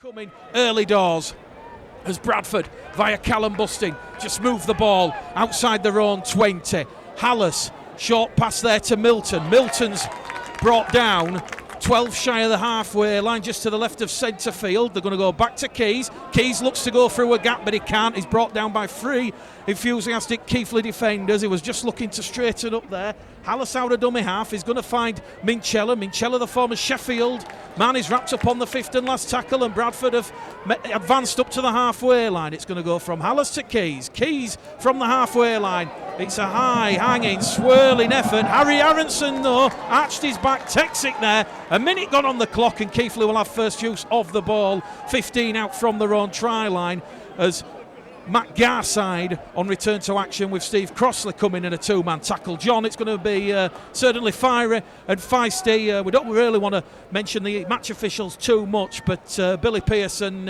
Coming early doors as Bradford via Callum Busting just move the ball outside their own 20. Hallis, short pass there to Milton. Milton's brought down 12 shy of the halfway line, just to the left of centre field. They're going to go back to Keys. Keys looks to go through a gap, but he can't. He's brought down by 3 enthusiastic Keighley defenders. He was just looking to straighten up there. Hallis out of dummy half. He's going to find Minchella. Minchella, the former Sheffield man, is wrapped up on the 5th and last tackle, and Bradford have advanced up to the halfway line. It's going to go from Hallis to Keys. Keys from the halfway line. It's a high, hanging, swirling effort. Harry Aronson, though, arched his back, takes it there. A minute gone on the clock, and Keighley will have first use of the ball. 15 out from their own try line as Matt Garside on return to action with Steve Crossley coming in a two-man tackle. John, it's going to be certainly fiery and feisty. We don't really want to mention the match officials too much, but Billy Pearson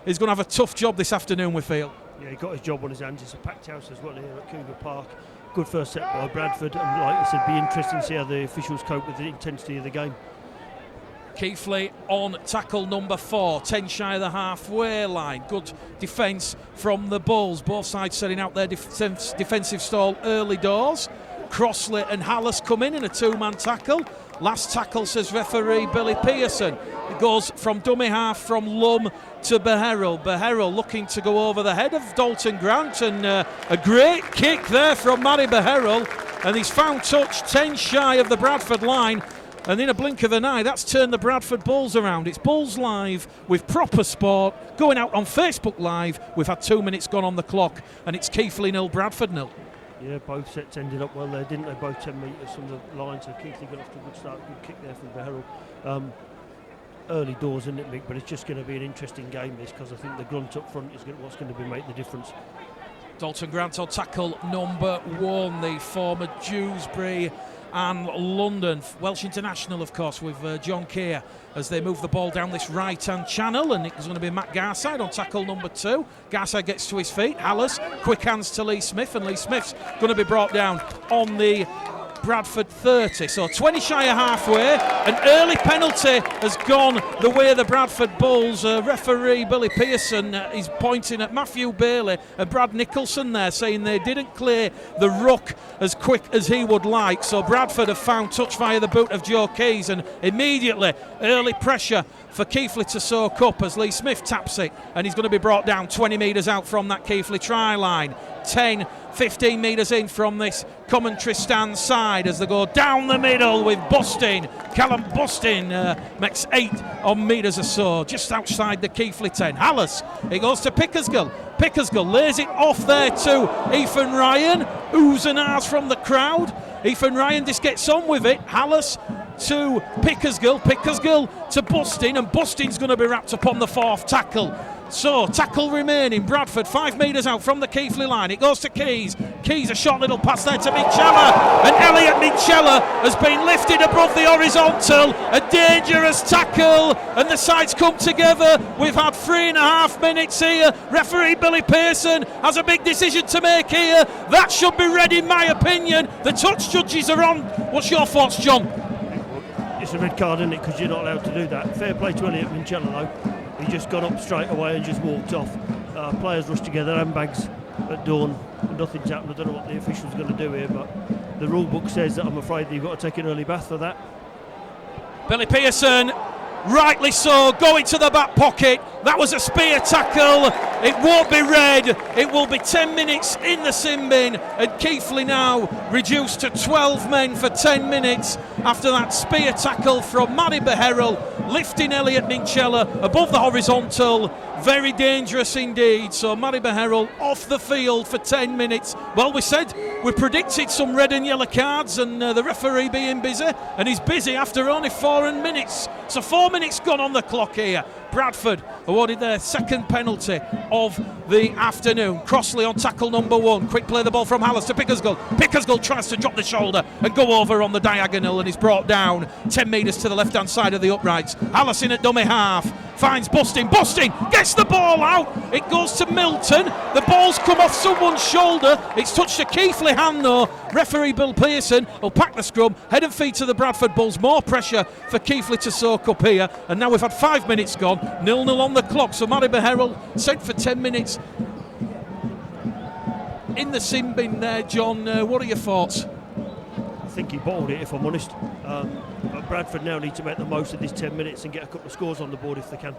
is going to have a tough job this afternoon, we feel. Yeah, he got his job on his hands. It's a packed house as well here at Cougar Park. Good first set by Bradford, and like I said, be interesting to see how the officials cope with the intensity of the game. Keighley on tackle number 4, 10 shy of the halfway line. Good defence from the Bulls. Both sides setting out their defensive stall early doors. Crossley and Hallis come in a two-man tackle. Last tackle, says referee Billy Pearson. It goes from dummy half from Lum to Beherrell. Beherrell looking to go over the head of Dalton Grant, and a great kick there from Matty Beherrell, and he's found touch 10 shy of the Bradford line. And in a blink of an eye, that's turned the Bradford Bulls around. It's Bulls Live with proper sport going out on Facebook Live. We've had 2 minutes gone on the clock, and it's Keighley 0, Bradford 0. Yeah, both sets ended up well there, didn't they? Both 10 metres from the line, so Keighley got off to a good start. Good kick there from Beherrell. Early doors, isn't it, Mick? But it's just going to be an interesting game, this, because I think the grunt up front is what's going to make the difference. Dalton Grant on tackle number 1, the former Dewsbury and London Welsh international, of course, with John Keir as they move the ball down this right-hand channel, and it's going to be Matt Garside on tackle number 2. Garside gets to his feet. Hallis, quick hands to Lee Smith, and Lee Smith's going to be brought down on the Bradford 30. So 20 shy of halfway. An early penalty has gone the way of the Bradford Bulls. Referee Billy Pearson is pointing at Matthew Bailey and Brad Nicholson there, saying they didn't clear the ruck as quick as he would like. So Bradford have found touch via the boot of Joe Keys, and immediately early pressure for Keighley to soak up as Lee Smith taps it, and he's going to be brought down 20 metres out from that Keighley try line. 10-15 metres in from this commentary stand side as they go down the middle with Busting. Callum Busting makes 8 on metres or so just outside the Keighley 10. Hallis, it goes to Pickersgill. Pickersgill lays it off there to Ethan Ryan. Oohs and ahs from the crowd. Ethan Ryan just gets on with it. Hallis to Pickersgill. Pickersgill to Busting, and Busting's going to be wrapped up on the 4th tackle. So, tackle remaining. Bradford 5 metres out from the Keighley line. It goes to Keys. Keys, a short little pass there to Minchella. And Elliot Minchella has been lifted above the horizontal. A dangerous tackle. And the sides come together. We've had 3.5 minutes here. Referee Billy Pearson has a big decision to make here. That should be red, in my opinion. The touch judges are on. What's your thoughts, John? It's a red card, isn't it? Because you're not allowed to do that. Fair play to Elliot Minchella, though. He just got up straight away and just walked off. Players rushed together, handbags at dawn. Nothing's happened. I don't know what the official's going to do here, but the rule book says that I'm afraid you've got to take an early bath for that. Billy Pearson, rightly so, going to the back pocket. That was a spear tackle. It won't be red. It will be 10 minutes in the sin bin, and Keighley now reduced to 12 men for 10 minutes after that spear tackle from Matty Beherrell, lifting Elliot Minchella above the horizontal. Very dangerous indeed. So Matty Beherrell off the field for 10 minutes. Well, we predicted some red and yellow cards, and the referee being busy, and he's busy after only 4 minutes. So 4 minutes gone on the clock here. Bradford awarded their 2nd penalty of the afternoon. Crossley on tackle number 1. Quick play the ball from Hallis to Pickersgill. Pickersgill tries to drop the shoulder and go over on the diagonal, and he's brought down 10 metres to the left-hand side of the uprights. Hallis in at dummy half. finds Bustin, gets the ball out, it goes to Milton, the ball's come off someone's shoulder, it's touched a Keighley hand though. Referee Bill Pearson will pack the scrum, head and feet to the Bradford Bulls, more pressure for Keighley to soak up here, and now we've had 5 minutes gone, 0-0 on the clock, so Maribor Herald sent for 10 minutes in the sin bin there. John, what are your thoughts? I think he bottled it, if I'm honest. But Bradford now need to make the most of these 10 minutes and get a couple of scores on the board if they can.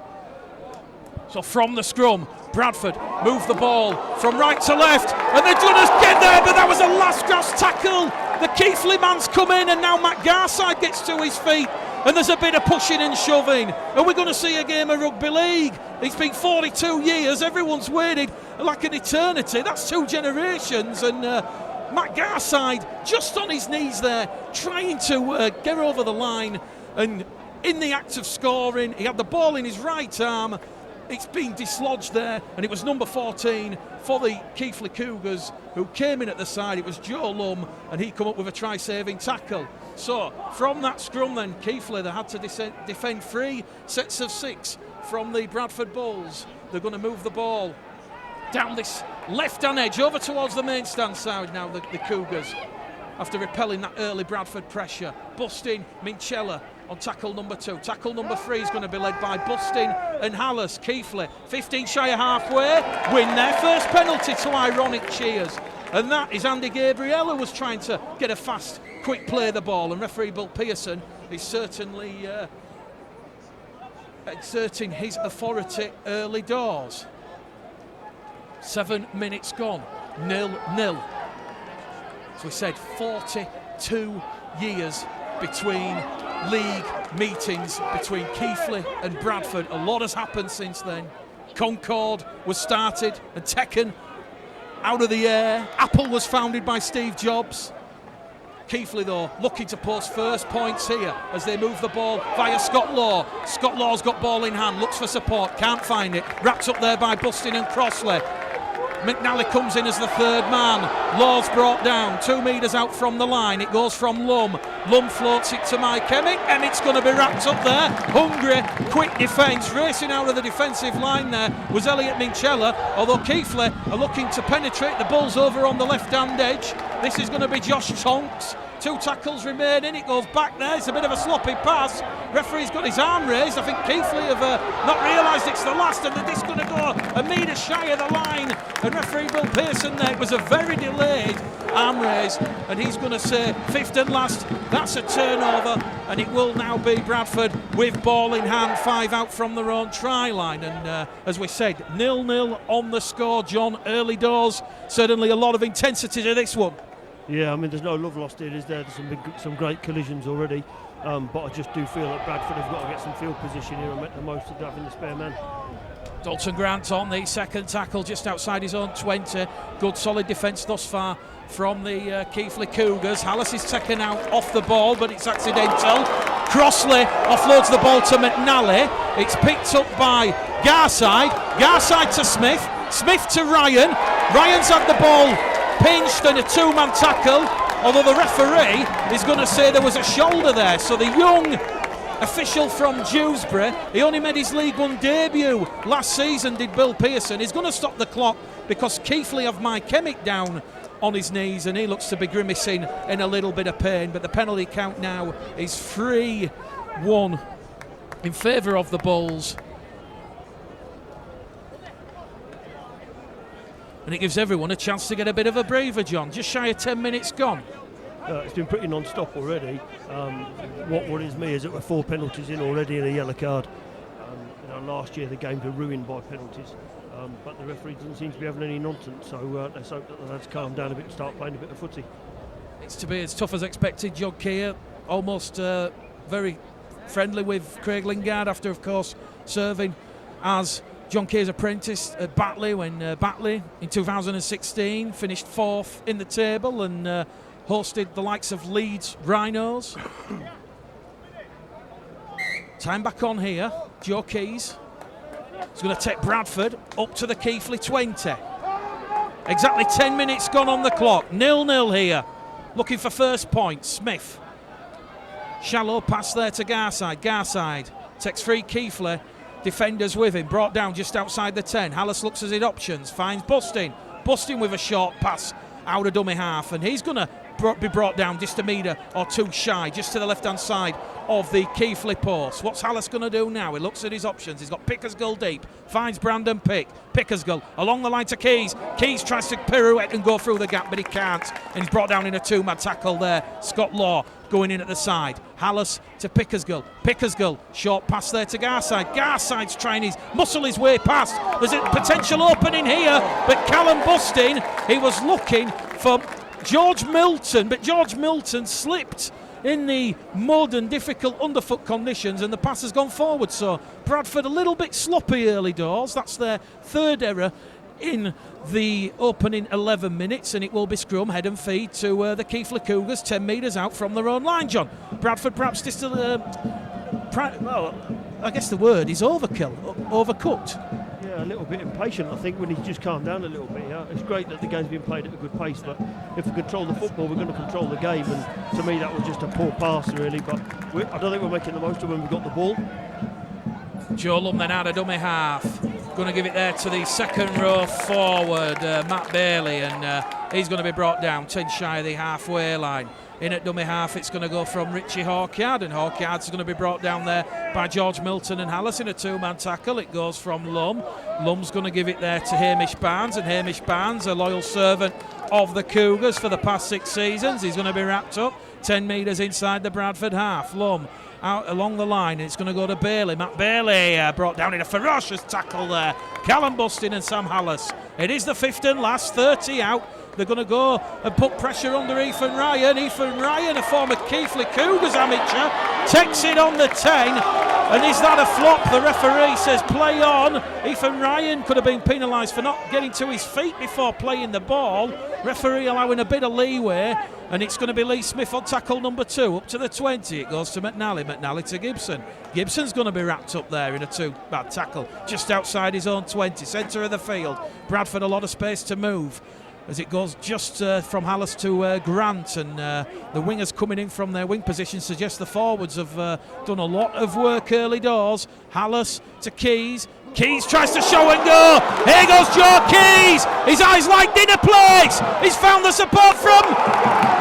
So from the scrum, Bradford move the ball from right to left, and they're going to get there, but that was a last gasp tackle. The Keighley man's come in, and now Matt Garside gets to his feet, and there's a bit of pushing and shoving. Are we going to see a game of rugby league? It's been 42 years, everyone's waited like an eternity. That's 2 generations, and Matt Garside just on his knees there, trying to get over the line, and in the act of scoring, he had the ball in his right arm. It's been dislodged there, and it was number 14 for the Keighley Cougars who came in at the side. It was Joe Lum, and he come up with a try-saving tackle. So from that scrum then, Keighley, they had to defend 3 sets of 6 from the Bradford Bulls. They're going to move the ball down this left-hand edge over towards the main stand side now, the Cougars, after repelling that early Bradford pressure. Bustin, Minchella on tackle number 2. Tackle number 3 is going to be led by Bustin and Hallas. Keighley, 15 shy of halfway, win their first penalty to ironic cheers. And that is Andy Gabriel, who was trying to get a fast, quick play of the ball. And referee Bill Pearson is certainly exerting his authority early doors. 7 minutes gone, 0-0. As we said, 42 years between league meetings between Keighley and Bradford. A lot has happened since then. Concord was started and taken out of the air. Apple was founded by Steve Jobs. Keighley, though, looking to post first points here as they move the ball via Scott Law. Scott Law's got ball in hand, looks for support, can't find it. Wrapped up there by Bustin and Crossley. McNally comes in as the 3rd man. Law's brought down, 2 metres out from the line. It goes from Lum. Lum floats it to Mike Emmett. Emmett's going to be wrapped up there. Hungry, quick defence. Racing out of the defensive line there was Elliot Minchella. Although Keighley are looking to penetrate the Bulls over on the left-hand edge. This is going to be Josh Tonks. 2 tackles remaining, it goes back there, it's a bit of a sloppy pass. Referee's got his arm raised. I think Keighley have not realised it's the last, and this is going to go a metre shy of the line. And referee Bill Pearson there, it was a very delayed arm raise, and he's going to say 5th and last, that's a turnover, and it will now be Bradford with ball in hand, 5 out from their own try line. And as we said, 0-0 on the score, John, early doors, certainly a lot of intensity to this one. Yeah, I mean, there's no love lost here, is there? There's some great collisions already, but I just do feel that Bradford have got to get some field position here and make the most of having the spare man. Dalton Grant on the second tackle just outside his own 20. Good solid defence thus far from the Keighley Cougars. Hallas is taken out off the ball, but it's accidental. Crossley offloads the ball to McNally. It's picked up by Garside. Garside to Smith. Smith to Ryan. Ryan's had the ball pinched and a 2-man tackle, although the referee is going to say there was a shoulder there. So the young official from Dewsbury, he only made his League One debut last season, did Bill Pearson. He's going to stop the clock because Keighley have Mike Emmett down on his knees, and he looks to be grimacing in a little bit of pain. But the penalty count now is 3-1 in favour of the Bulls. And it gives everyone a chance to get a bit of a breather, John. Just shy of 10 minutes gone. It's been pretty non-stop already. What worries me is that we're 4 penalties in already and a yellow card. Last year the games were ruined by penalties, but the referee doesn't seem to be having any nonsense, so let's hope that the lads calm down a bit and start playing a bit of footy. It's to be as tough as expected. John Keir almost very friendly with Craig Lingard after, of course, serving as John Keir's apprentice at Batley when Batley in 2016 finished 4th in the table and hosted the likes of Leeds Rhinos. Time back on here. Joe Keys is going to take Bradford up to the Keighley 20. Exactly 10 minutes gone on the clock. 0-0 here. Looking for first point. Smith. Shallow pass there to Garside. Garside takes free Keighley defenders with him. Brought down just outside the 10. Hallis looks at his options, finds Bustin. Bustin with a short pass out of dummy half, and he's going to be brought down just a metre or two shy, just to the left-hand side of the Keighley post. What's Hallis going to do now? He looks at his options. He's got Pickersgill deep, finds Brandon Pick. Pickersgill along the line to Keys. Keys tries to pirouette and go through the gap, but he can't, and he's brought down in a two-man tackle there. Scott Law going in at the side. Hallis to Pickersgill. Pickersgill, short pass there to Garside. Garside's trying his muscle his way past. There's a potential opening here, but Callum Bustin, he was looking for George Milton, but George Milton slipped in the mud and difficult underfoot conditions, and the pass has gone forward. So Bradford a little bit sloppy early doors. That's their third error in the opening 11 minutes, and it will be scrum, head and feed to the Keighley Cougars, 10 metres out from their own line. John, Bradford perhaps just well, I guess the word is overcooked. Yeah, a little bit impatient, I think, when he's just calmed down a little bit. Yeah? It's great that the game's been played at a good pace, but if we control the football, we're going to control the game, and to me that was just a poor pass, really. But I don't think we're making the most of when we've got the ball. Joe Lum then out of dummy half. Going to give it there to the second row forward, Matt Bailey, and he's going to be brought down 10 shy of the halfway line. In at dummy half, it's going to go from Richie Hawkyard, and Hawkyard's going to be brought down there by George Milton and Hallis in a two-man tackle. It goes from Lum. Lum's going to give it there to Hamish Barnes, and Hamish Barnes, a loyal servant of the Cougars for the past 6 seasons. He's going to be wrapped up 10 metres inside the Bradford half. Lum out along the line, and it's going to go to Bailey. Matt Bailey brought down in a ferocious tackle there. Callum Bustin and Sam Hallis. It is the fifth and last, 30 out. They're going to go and put pressure under Ethan Ryan. Ethan Ryan, a former Keighley Cougars amateur, takes it on the 10. And is that a flop? The referee says play on. Ethan Ryan could have been penalised for not getting to his feet before playing the ball. Referee allowing a bit of leeway. And it's going to be Lee Smith on tackle number 2, up to the 20. It goes to McNally. McNally to Gibson. Gibson's going to be wrapped up there in a two-bad tackle, just outside his own 20, centre of the field. Bradford a lot of space to move, as it goes just from Hallis to Grant, and the wingers coming in from their wing position suggest the forwards have done a lot of work early doors. Hallis to Keys. Keys tries to show and go. Here goes Joe Keys. His eyes like dinner plates. He's found the support from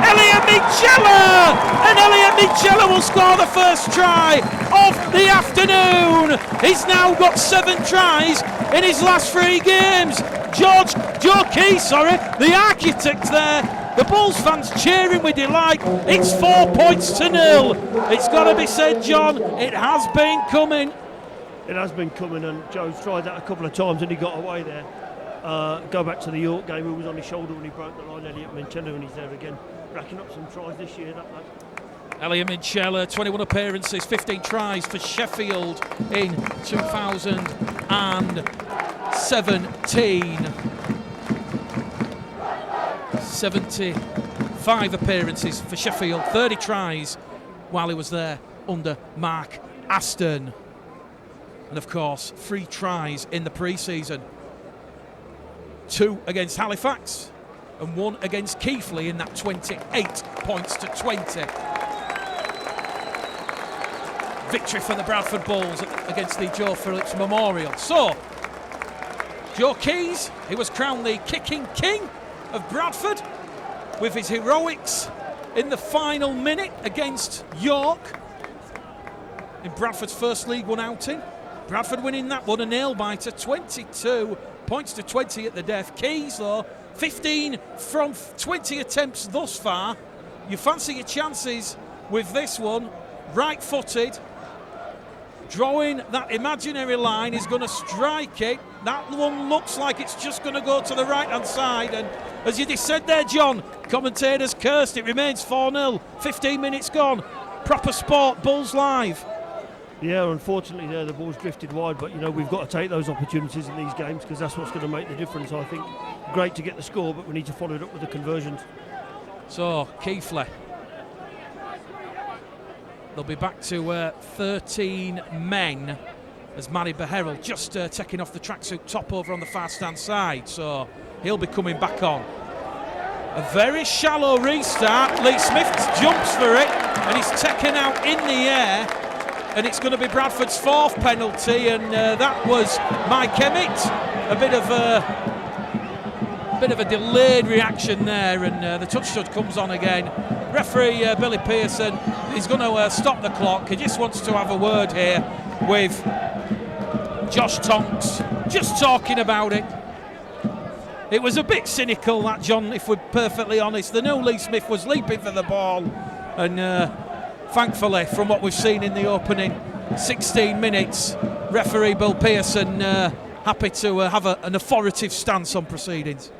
Elliot Michela, and Elliot Michela will score the first try of the afternoon. He's now got 7 tries in his last 3 games. Joe Keys, the architect there. The Bulls fans cheering with delight. It's 4 points to 0. It's got to be said, John, it has been coming. It has been coming, and Joe's tried that a couple of times and he got away there. Go back to the York game, who was on his shoulder when he broke the line, Elliot Michela, and he's there again, racking up some tries this year, that lad. Elliot Michela, 21 appearances, 15 tries for Sheffield in 2017. 75 appearances for Sheffield, 30 tries while he was there under Mark Aston. And of course, 3 tries in the pre-season. 2 against Halifax and 1 against Keighley in that 28 points to 20. Victory for the Bradford Bulls against the Joe Phillips Memorial. So, Joe Keys, he was crowned the kicking king of Bradford with his heroics in the final minute against York in Bradford's first League One outing. Bradford winning that one, a nail-biter, 22 points to 20 at the death. Keys, though, 15 from 20 attempts thus far. You fancy your chances with this one. Right-footed, drawing that imaginary line, is going to strike it. That one looks like it's just going to go to the right-hand side. And as you just said there, John, commentators cursed. It remains 4-0, 15 minutes gone. Proper sport, Bulls Live. Yeah, unfortunately there the ball's drifted wide, but we've got to take those opportunities in these games, because that's what's going to make the difference. I think great to get the score, but we need to follow it up with the conversions. So Keighley, they'll be back to 13 men as Manny Beherrell just taking off the tracksuit top over on the far stand side, so he'll be coming back on. A very shallow restart. Lee Smith jumps for it, and he's taken out in the air. and it's going to be Bradford's 4th penalty, and that was Mike Emmett. A bit of a delayed reaction there, and the touch stud comes on again. Referee Billy Pearson is going to stop the clock. He just wants to have a word here with Josh Tonks, just talking about it. It was a bit cynical, that, John, if we're perfectly honest. The new Lee Smith was leaping for the ball, and thankfully, from what we've seen in the opening 16 minutes, referee Bill Pearson happy to have an authoritative stance on proceedings.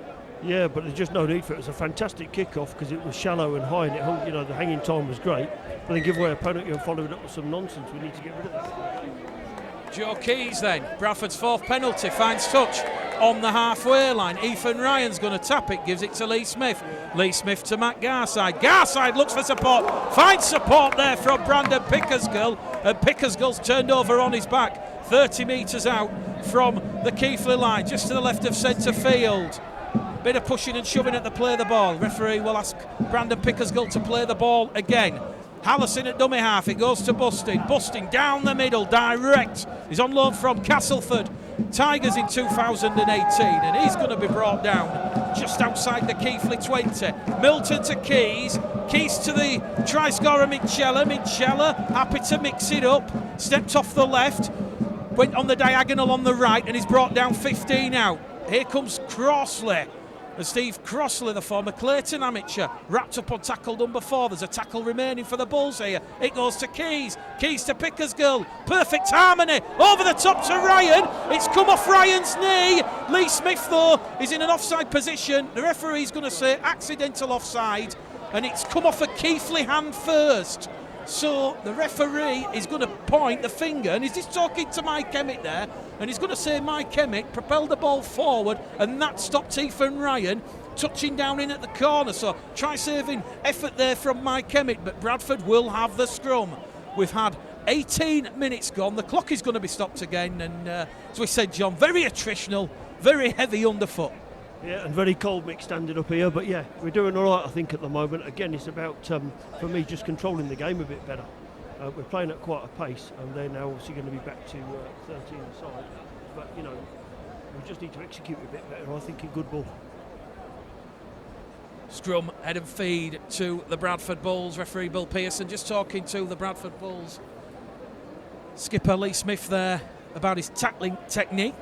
Yeah, but there's just no need for it. It was a fantastic kick-off because it was shallow and high, and it hung, the hanging time was great. But then give away a penalty and follow it up with some nonsense. We need to get rid of that. Joe Keys then, Bradford's 4th penalty, finds touch on the halfway line. Ethan Ryan's going to tap it, gives it to Lee Smith. Lee Smith to Matt Garside. Garside looks for support, finds support there from Brandon Pickersgill, and Pickersgill's turned over on his back, 30 metres out from the Keighley line, just to the left of centre field. Bit of pushing and shoving at the play of the ball. Referee will ask Brandon Pickersgill to play the ball again. Hallison at dummy half, it goes to Busting. Busting down the middle, direct. He's on loan from Castleford Tigers in 2018, and he's going to be brought down just outside the Keighley 20. Milton to Keys. Keys to the try scorer Minchella. Minchella happy to mix it up. Stepped off the left, went on the diagonal on the right, and he's brought down 15 out. Here comes Crossley. And Steve Crossley, the former Clayton amateur, wrapped up on tackle number 4. There's a tackle remaining for the Bulls here. It goes to Keys. Keys to Pickersgill. Perfect harmony. Over the top to Ryan. It's come off Ryan's knee. Lee Smith, though, is in an offside position. The referee's going to say accidental offside. And it's come off a Keighley hand first. So the referee is going to point the finger, and he's just talking to Mike Emmett there, and he's going to say Mike Emmett propelled the ball forward, and that stopped Ethan Ryan touching down in at the corner. So try saving effort there from Mike Emmett, but Bradford will have the scrum. We've had 18 minutes gone. The clock is going to be stopped again, and as we said, John, very attritional, very heavy underfoot. Yeah, and very cold mix standing up here, but yeah, we're doing all right, I think, at the moment. Again, it's about, for me, just controlling the game a bit better. We're playing at quite a pace, and they're now obviously going to be back to 13 aside. But, we just need to execute a bit better, I think, in good ball. Scrum, head and feed to the Bradford Bulls. Referee Bill Pearson just talking to the Bradford Bulls. Skipper Lee Smith there about his tackling technique.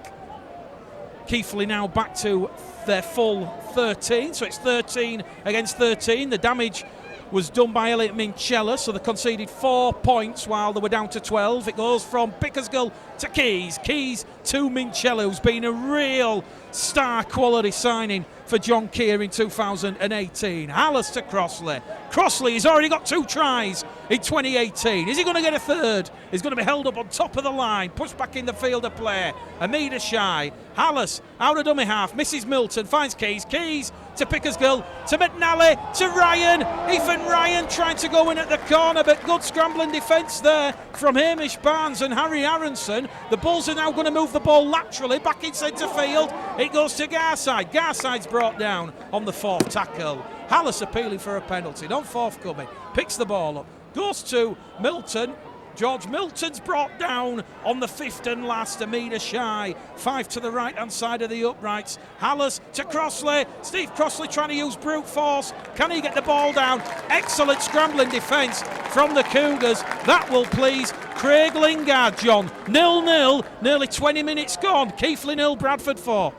Keighley now back to their full 13, so it's 13 against 13. The damage was done by Elliot Minchella, so they conceded 4 points while they were down to 12. It goes from Pickersgill to Keys. Keys to Minchella, who's been a real star quality signing for John Keir in 2018. Hallis to Crossley. Crossley has already got 2 tries in 2018. Is he going to get a third? He's going to be held up on top of the line, pushed back in the field of play. A metre shy. Hallis out of dummy half, misses Milton, finds Keys. Keys to Pickersgill, to McNally, to Ryan. Ethan Ryan trying to go in at the corner, but good scrambling defence there from Hamish Barnes and Harry Aronson. The Bulls are now going to move the ball laterally back in centre field. It goes to Garside. Garside's brought down on the 4th tackle. Hallis appealing for a penalty, not forthcoming. Picks the ball up, goes to Milton. George Milton's brought down on the 5th and last, a metre shy. 5 to the right-hand side of the uprights. Hallis to Crossley. Steve Crossley trying to use brute force. Can he get the ball down? Excellent scrambling defence from the Cougars. That will please Craig Lingard, John. 0-0, nearly 20 minutes gone. Keighley 0, Bradford 4.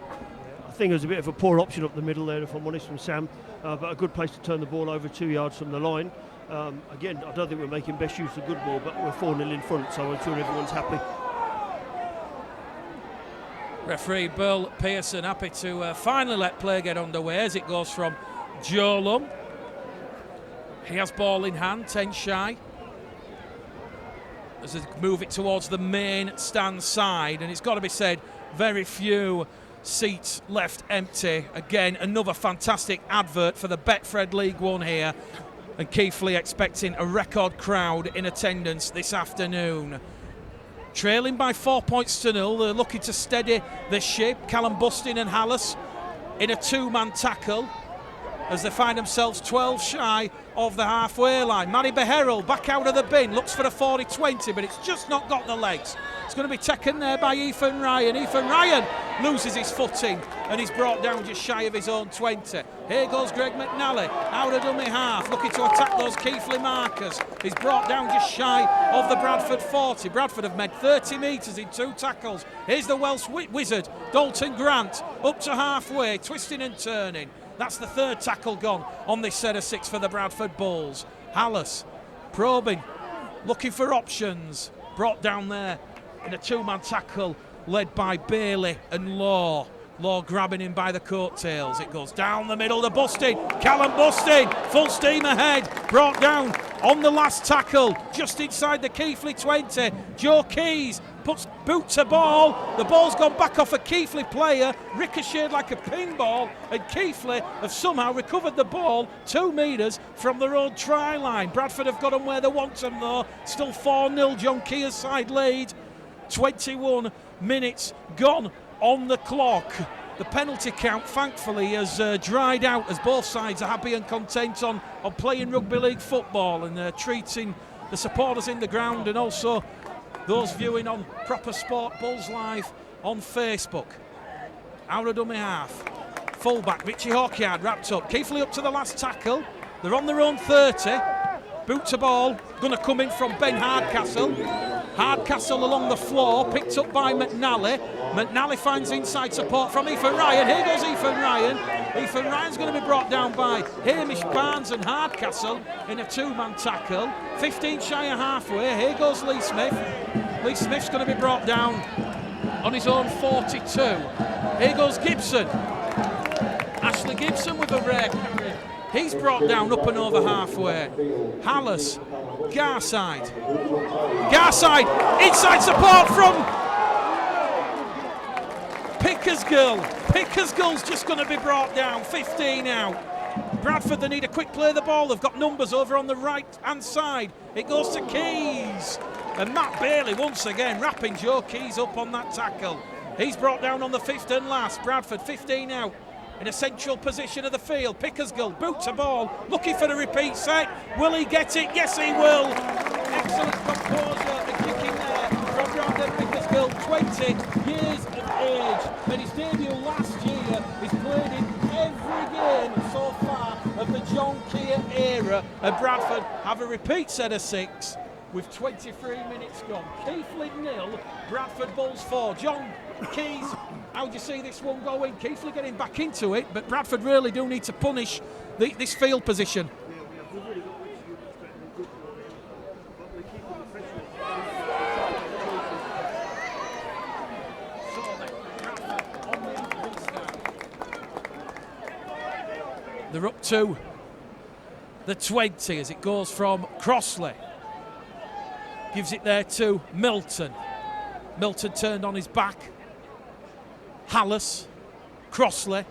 I think it was a bit of a poor option up the middle there, if I'm honest, from Sam, but a good place to turn the ball over 2 yards from the line. Again, I don't think we're making best use of good ball, but we're 4-0 in front, so I'm sure everyone's happy. Referee Bill Pearson happy to finally let play get underway as it goes from Joe Lum. He has ball in hand, 10 shy. As they move it towards the main stand side, and it's got to be said, very few seats left empty. Again, another fantastic advert for the Betfred League 1 here. And Keighley expecting a record crowd in attendance this afternoon. Trailing by 4 points to 0, they're looking to steady the ship. Callum Bustin and Hallis in a 2-man tackle. as they find themselves 12 shy of the halfway line. Manny Beharrell back out of the bin, looks for a 40-20, but it's just not got the legs. It's going to be taken there by Ethan Ryan. Ethan Ryan loses his footing and he's brought down just shy of his own 20. Here goes Greg McNally out of dummy half, looking to attack those Keighley markers. He's brought down just shy of the Bradford 40. Bradford have made 30 metres in 2 tackles. Here's the Welsh wizard, Dalton Grant, up to halfway, twisting and turning. That's the 3rd tackle gone on this set of 6 for the Bradford Bulls. Hallis probing, looking for options. Brought down there in a 2-man tackle led by Bailey and Law. Law grabbing him by the coattails. It goes down the middle to Bustin. Callum Bustin, full steam ahead. Brought down on the last tackle, just inside the Keighley 20. Joe Keys puts boot to ball. The ball's gone back off a Keighley player, ricocheted like a pinball, and Keighley have somehow recovered the ball 2 metres from their own try line. Bradford have got them where they want them though. Still 4-0, John Keir's side lead. 21 minutes gone on the clock. The penalty count thankfully has dried out as both sides are happy and content on playing rugby league football and treating the supporters in the ground and also those viewing on Proper Sport Bulls Live on Facebook. Out of dummy half. Fullback Richie Hawkyard wrapped up. Keighley up to the last tackle. They're on their own 30. Boot to ball, going to come in from Ben Hardcastle. Hardcastle along the floor, picked up by McNally. McNally finds inside support from Ethan Ryan. Here goes Ethan Ryan. Ethan Ryan's going to be brought down by Hamish Barnes and Hardcastle in a 2-man tackle. 15 shy of halfway. Here goes Lee Smith. Lee Smith's going to be brought down on his own 42. Here goes Gibson. Ashley Gibson with a rare carry. He's brought down up and over halfway. Hallis, Garside, inside support from Pickersgill. Pickersgill's just going to be brought down, 15 out. Bradford, they need a quick play of the ball. They've got numbers over on the right-hand side. It goes to Keys. And Matt Bailey, once again, wrapping Joe Keys up on that tackle. He's brought down on the 5th and last. Bradford, 15 out. In a central position of the field, Pickersgill, boot to ball, looking for the repeat set. Will he get it? Yes, he will. Excellent composure and kicking there from Brandon Pickersgill, 20 years of age. And his debut last year, he's played in every game so far of the John Keir era. And Bradford have a repeat set of 6 with 23 minutes gone. Keighley 0, Bradford Bulls 4. John Keys, how do you see this one going? Keighley getting back into it, but Bradford really do need to punish this field position. They're up to the 20 as it goes from Crossley. Gives it there to Milton. Milton turned on his back. Hallis, Crossley,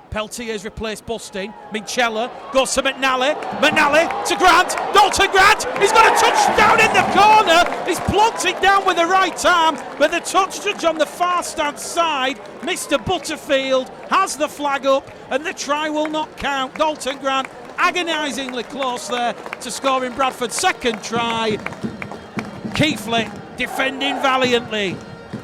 Peltier's replaced Bustin. Minchella goes to McNally. McNally to Grant. Dalton Grant. He's got a touchdown in the corner. He's plunked it down with the right arm, but the touch judge on the far stand side, Mr. Butterfield, has the flag up, and the try will not count. Dalton Grant agonisingly close there to scoring Bradford's second try. Keighley defending valiantly.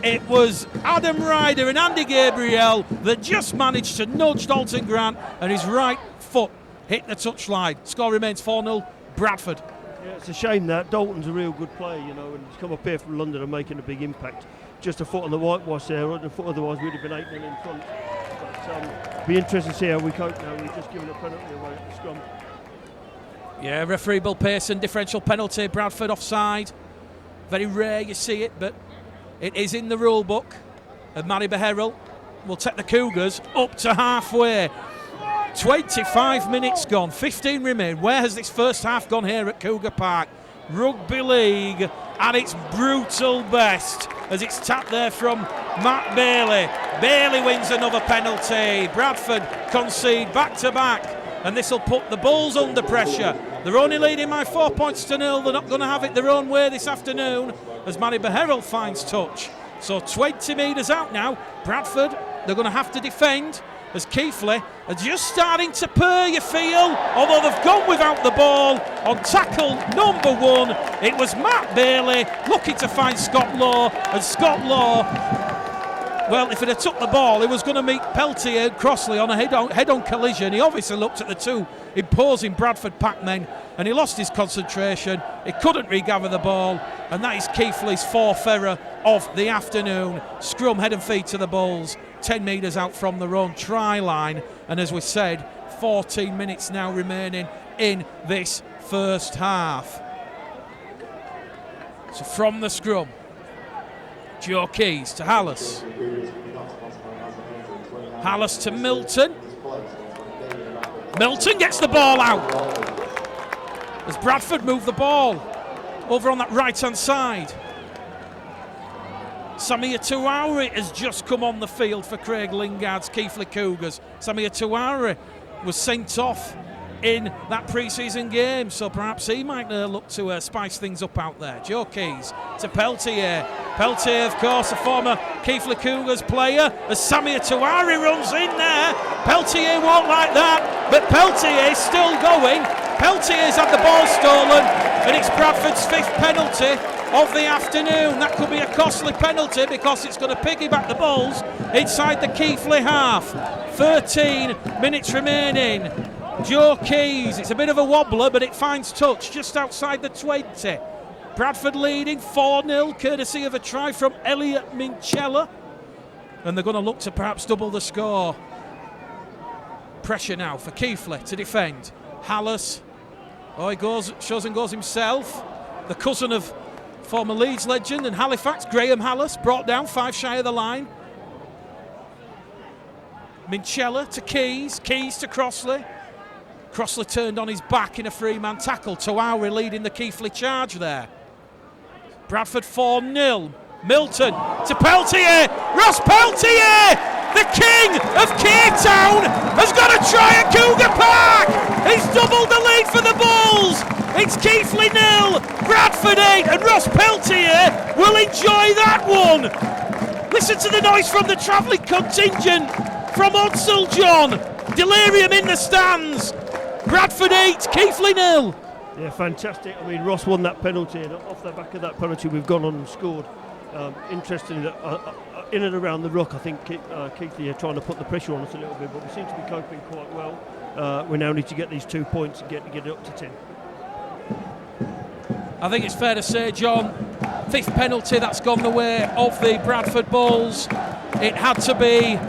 It was Adam Ryder and Andy Gabriel that just managed to nudge Dalton Grant, and his right foot hit the touchline. Score remains 4-0 Bradford. Yeah, it's a shame that Dalton's a real good player, you know, and he's come up here from London and making a big impact. Just a foot on the whitewash there, a foot otherwise we'd have been 8-0 in front. But be interesting to see how we cope now. We've just given a penalty away at the scrum. Yeah, referee Bill Pearson, differential penalty, Bradford offside. Very rare you see it, but it is in the rule book. And Manny Beharrell will take the Cougars up to halfway. 25 minutes gone, 15 remain. Where has this first half gone here at Cougar Park? Rugby League at its brutal best, as it's tapped there from Matt Bailey. Bailey wins another penalty. Bradford concede back-to-back, and this will put the Bulls under pressure. They're only leading by 4 points to 0. They're not going to have it their own way this afternoon, as Manny Beharrell finds touch. So 20 metres out now. Bradford, they're going to have to defend. as Keighley are just starting to purr, you feel, although they've gone without the ball. On tackle number 1, it was Matt Bailey looking to find Scott Law, and Scott Law, well, if it had took the ball, he was going to meet Peltier and Crossley on a head-on collision. He obviously looked at the two imposing Bradford packmen, and he lost his concentration. He couldn't regather the ball, and that is Keighley's 4th error of the afternoon. Scrum, head and feet to the Bulls, 10 metres out from their own try line, and as we said, 14 minutes now remaining in this first half. So from the scrum, Joe Keys to Hallis. Hallis to Milton. Milton gets the ball out as Bradford move the ball over on that right-hand side. Samir Touari has just come on the field for Craig Lingard's Keighley Cougars. Samir Touari was sent off in that pre-season game, so perhaps he might look to spice things up out there. Joe Keys to Peltier. Peltier, of course, a former Keighley Cougars player, as Samir Touari runs in there. Peltier won't like that, but Peltier is still going. Peltier's had the ball stolen, and it's Bradford's 5th penalty of the afternoon. That could be a costly penalty because it's going to piggyback the Bulls inside the Keighley half. 13 minutes remaining. Joe Keys, it's a bit of a wobbler, but it finds touch just outside the 20. Bradford leading 4-0, courtesy of a try from Elliot Minchella. And they're going to look to perhaps double the score. Pressure now for Keighley to defend. Hallis, he goes, shows and goes himself. The cousin of former Leeds legend and Halifax, Graham Hallis, brought down 5 shy of the line. Minchella to Keys, Keys to Crossley. Crossley turned on his back in a free-man tackle. Touari leading the Keighley charge there. Bradford 4-0. Milton to Peltier. Ross Peltier, the king of Cape Town, has got a try at Cougar Park. He's doubled the lead for the Bulls. It's Keighley 0, Bradford 8, and Ross Peltier will enjoy that one. Listen to the noise from the travelling contingent from Odsel, John. Delirium in the stands. Bradford 8, Keighley 0. Yeah, fantastic. I mean, Ross won that penalty, and off the back of that penalty, we've gone on and scored. Interesting that in and around the ruck, I think Keighley are trying to put the pressure on us a little bit, but we seem to be coping quite well. We now need to get these 2 points and get it up to 10. I think it's fair to say, John, 5th penalty that's gone the way of the Bradford Bulls. It had to be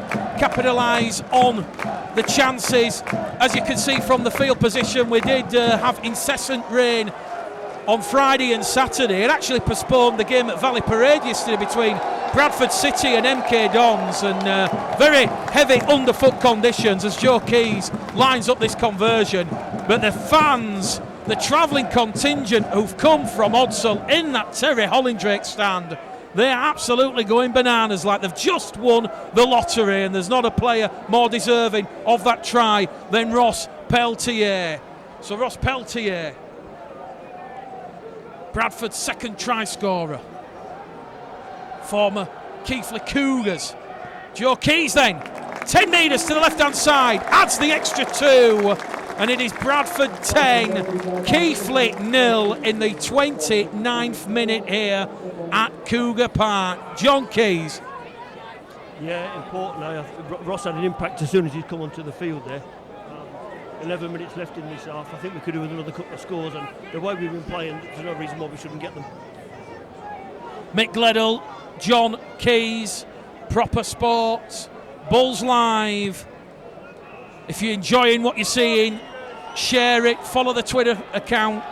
capitalise on the chances. As you can see from the field position, we did have incessant rain on Friday and Saturday. It actually postponed the game at Valley Parade yesterday between Bradford City and MK Dons, and very heavy underfoot conditions as Joe Keys lines up this conversion. But the fans, the travelling contingent who've come from Odsel in that Terry Hollindrake stand, they're absolutely going bananas like they've just won the lottery, and there's not a player more deserving of that try than Ross Peltier. So Ross Peltier, Bradford's 2nd try scorer, former Keighley Cougars. Joe Keys then, 10 metres to the left-hand side, adds the extra 2, and it is Bradford 10, Keighley 0 in the 29th minute here at Cougar Park. John Keys. Yeah, important. Ross had an impact as soon as he's come onto the field there. 11 minutes left in this half. I think we could do with another couple of scores, and the way we've been playing, there's no reason why we shouldn't get them. Mick Gledall, John Keys, Proper Sports, Bulls Live. If you're enjoying what you're seeing, share it, follow the Twitter account.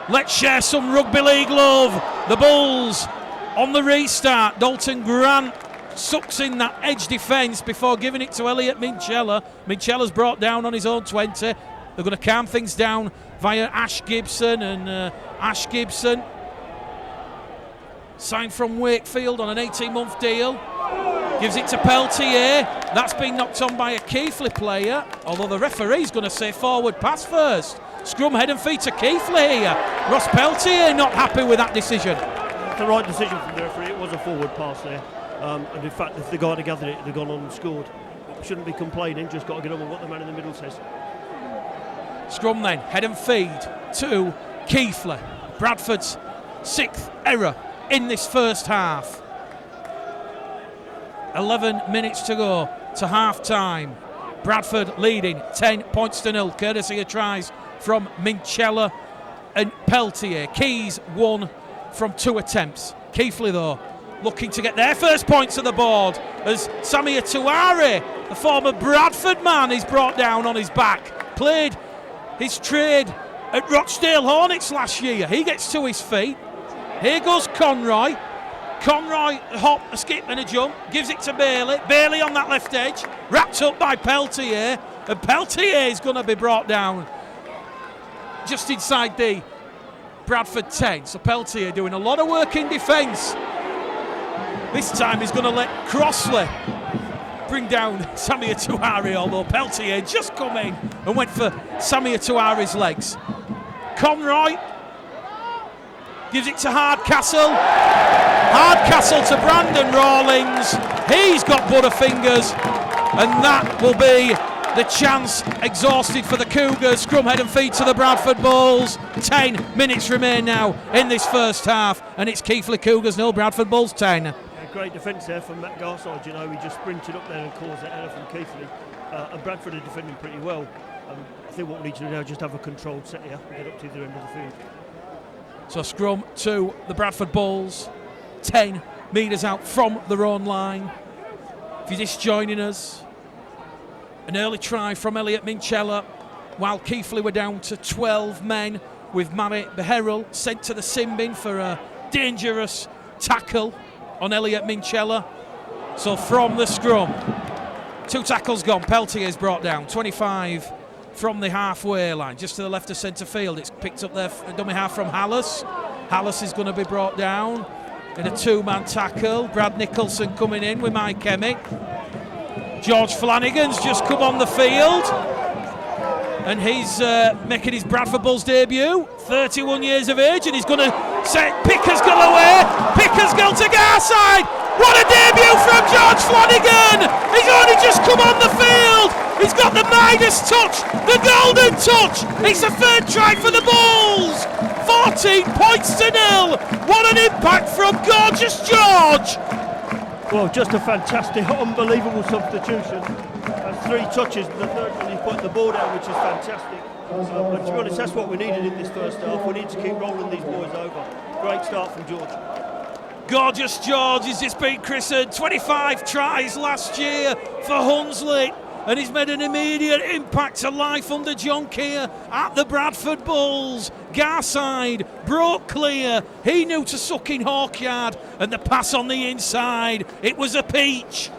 Let's share some rugby league love. The Bulls on the restart. Dalton Grant sucks in that edge defence before giving it to Elliot Minchella. Minchella's brought down on his own 20. They're going to calm things down via Ash Gibson, and Ash Gibson signed from Wakefield on an 18-month deal. Gives it to Peltier. That's been knocked on by a Keighley player, although the referee's going to say forward pass first. Scrum, head and feet to Keighley here. Ross Peltier not happy with that decision. It's the right decision from the referee. It was a forward pass there. And in fact, if the guy had gathered it, they'd gone on and scored. shouldn't be complaining, just got to get on with what the man in the middle says. Scrum then, head and feed to Keighley. Bradford's 6th error in this first half. 11 minutes to go to half-time. Bradford leading 10 points to 0, courtesy of tries from Minchella and Peltier. Keys won from 2 attempts. Keighley, though, looking to get their first points on the board as Samir Tuari, the former Bradford man, is brought down on his back. Played his trade at Rochdale Hornets last year. He gets to his feet. Here goes Conroy. Conroy, a hop, a skip and a jump, gives it to Bailey. Bailey on that left edge, wrapped up by Peltier, and Peltier is going to be brought down just inside the Bradford 10. So Peltier doing a lot of work in defence. This time he's going to let Crossley bring down Samir Tuari, although Peltier just come in and went for Samir Tuari's legs. Conroy gives it to Hardcastle. Hardcastle to Brandon Rawlings. He's got butterfingers, and that will be the chance exhausted for the Cougars. Scrum, head and feed to the Bradford Bulls. 10 minutes remain now in this first half, and it's Keighley Cougars 0, Bradford Bulls 10. Yeah, great defence there from Matt Garside. You know, he just sprinted up there and caused that error from Keighley. And Bradford are defending pretty well. I think what we need to do now is just have a controlled set here and get up to the end of the field. So scrum to the Bradford Bulls, 10 metres out from their own line. If you're just joining us, an early try from Elliot Minchella, while Keighley were down to 12 men, with Mary Beherrell sent to the sin bin for a dangerous tackle on Elliot Minchella. So from the scrum, 2 tackles gone, Peltier is brought down, 25 from the halfway line, just to the left of centre field. It's picked up there, dummy half from Hallis. Hallis is going to be brought down in a 2-man tackle. Brad Nicholson coming in with Mike Emick. George Flanagan's just come on the field, and he's making his Bradford Bulls debut. 31 years of age, and he's going to set Picker's goal away. Picker's goal to Garside. What a debut from George Flanagan! He's only just come on the field. He's got the Midas touch, the golden touch. It's a 3rd try for the Bulls. 14 points to 0. What an impact from Gorgeous George. Well, just a fantastic, unbelievable substitution. That's 3 touches, the 3rd one he put the ball down, which is fantastic. But to be honest, that's what we needed in this first half. We need to keep rolling these boys over. Great start from George. Gorgeous George has just been christened. 25 tries last year for Hunslet, and he's made an immediate impact to life under John Keir at the Bradford Bulls. Garside broke clear. He knew to suck in Hawkyard, and the pass on the inside, it was a peach.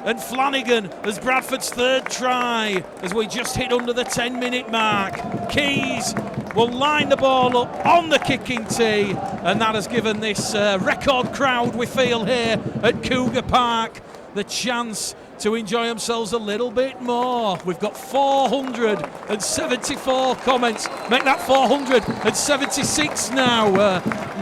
And Flanagan has Bradford's 3rd try as we just hit under the 10-minute mark. Keys will line the ball up on the kicking tee, and that has given this record crowd we feel here at Cougar Park the chance to enjoy themselves a little bit more. We've got 474 comments. Make that 476 now.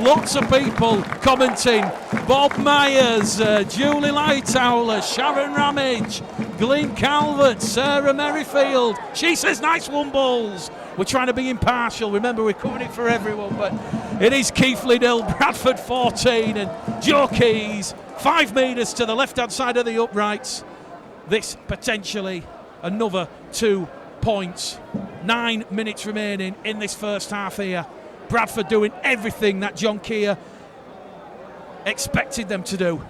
Lots of people commenting. Bob Myers, Julie Lightowler, Sharon Ramage, Glyn Calvert, Sarah Merrifield. She says, nice one, Bulls. We're trying to be impartial. Remember, we're covering it for everyone, but it is Keighley 0, Bradford 14, and Joe Keys 5 metres to the left-hand side of the uprights. This potentially another 2 points. 9 minutes remaining in this first half here. Bradford doing everything that John Keir expected them to do.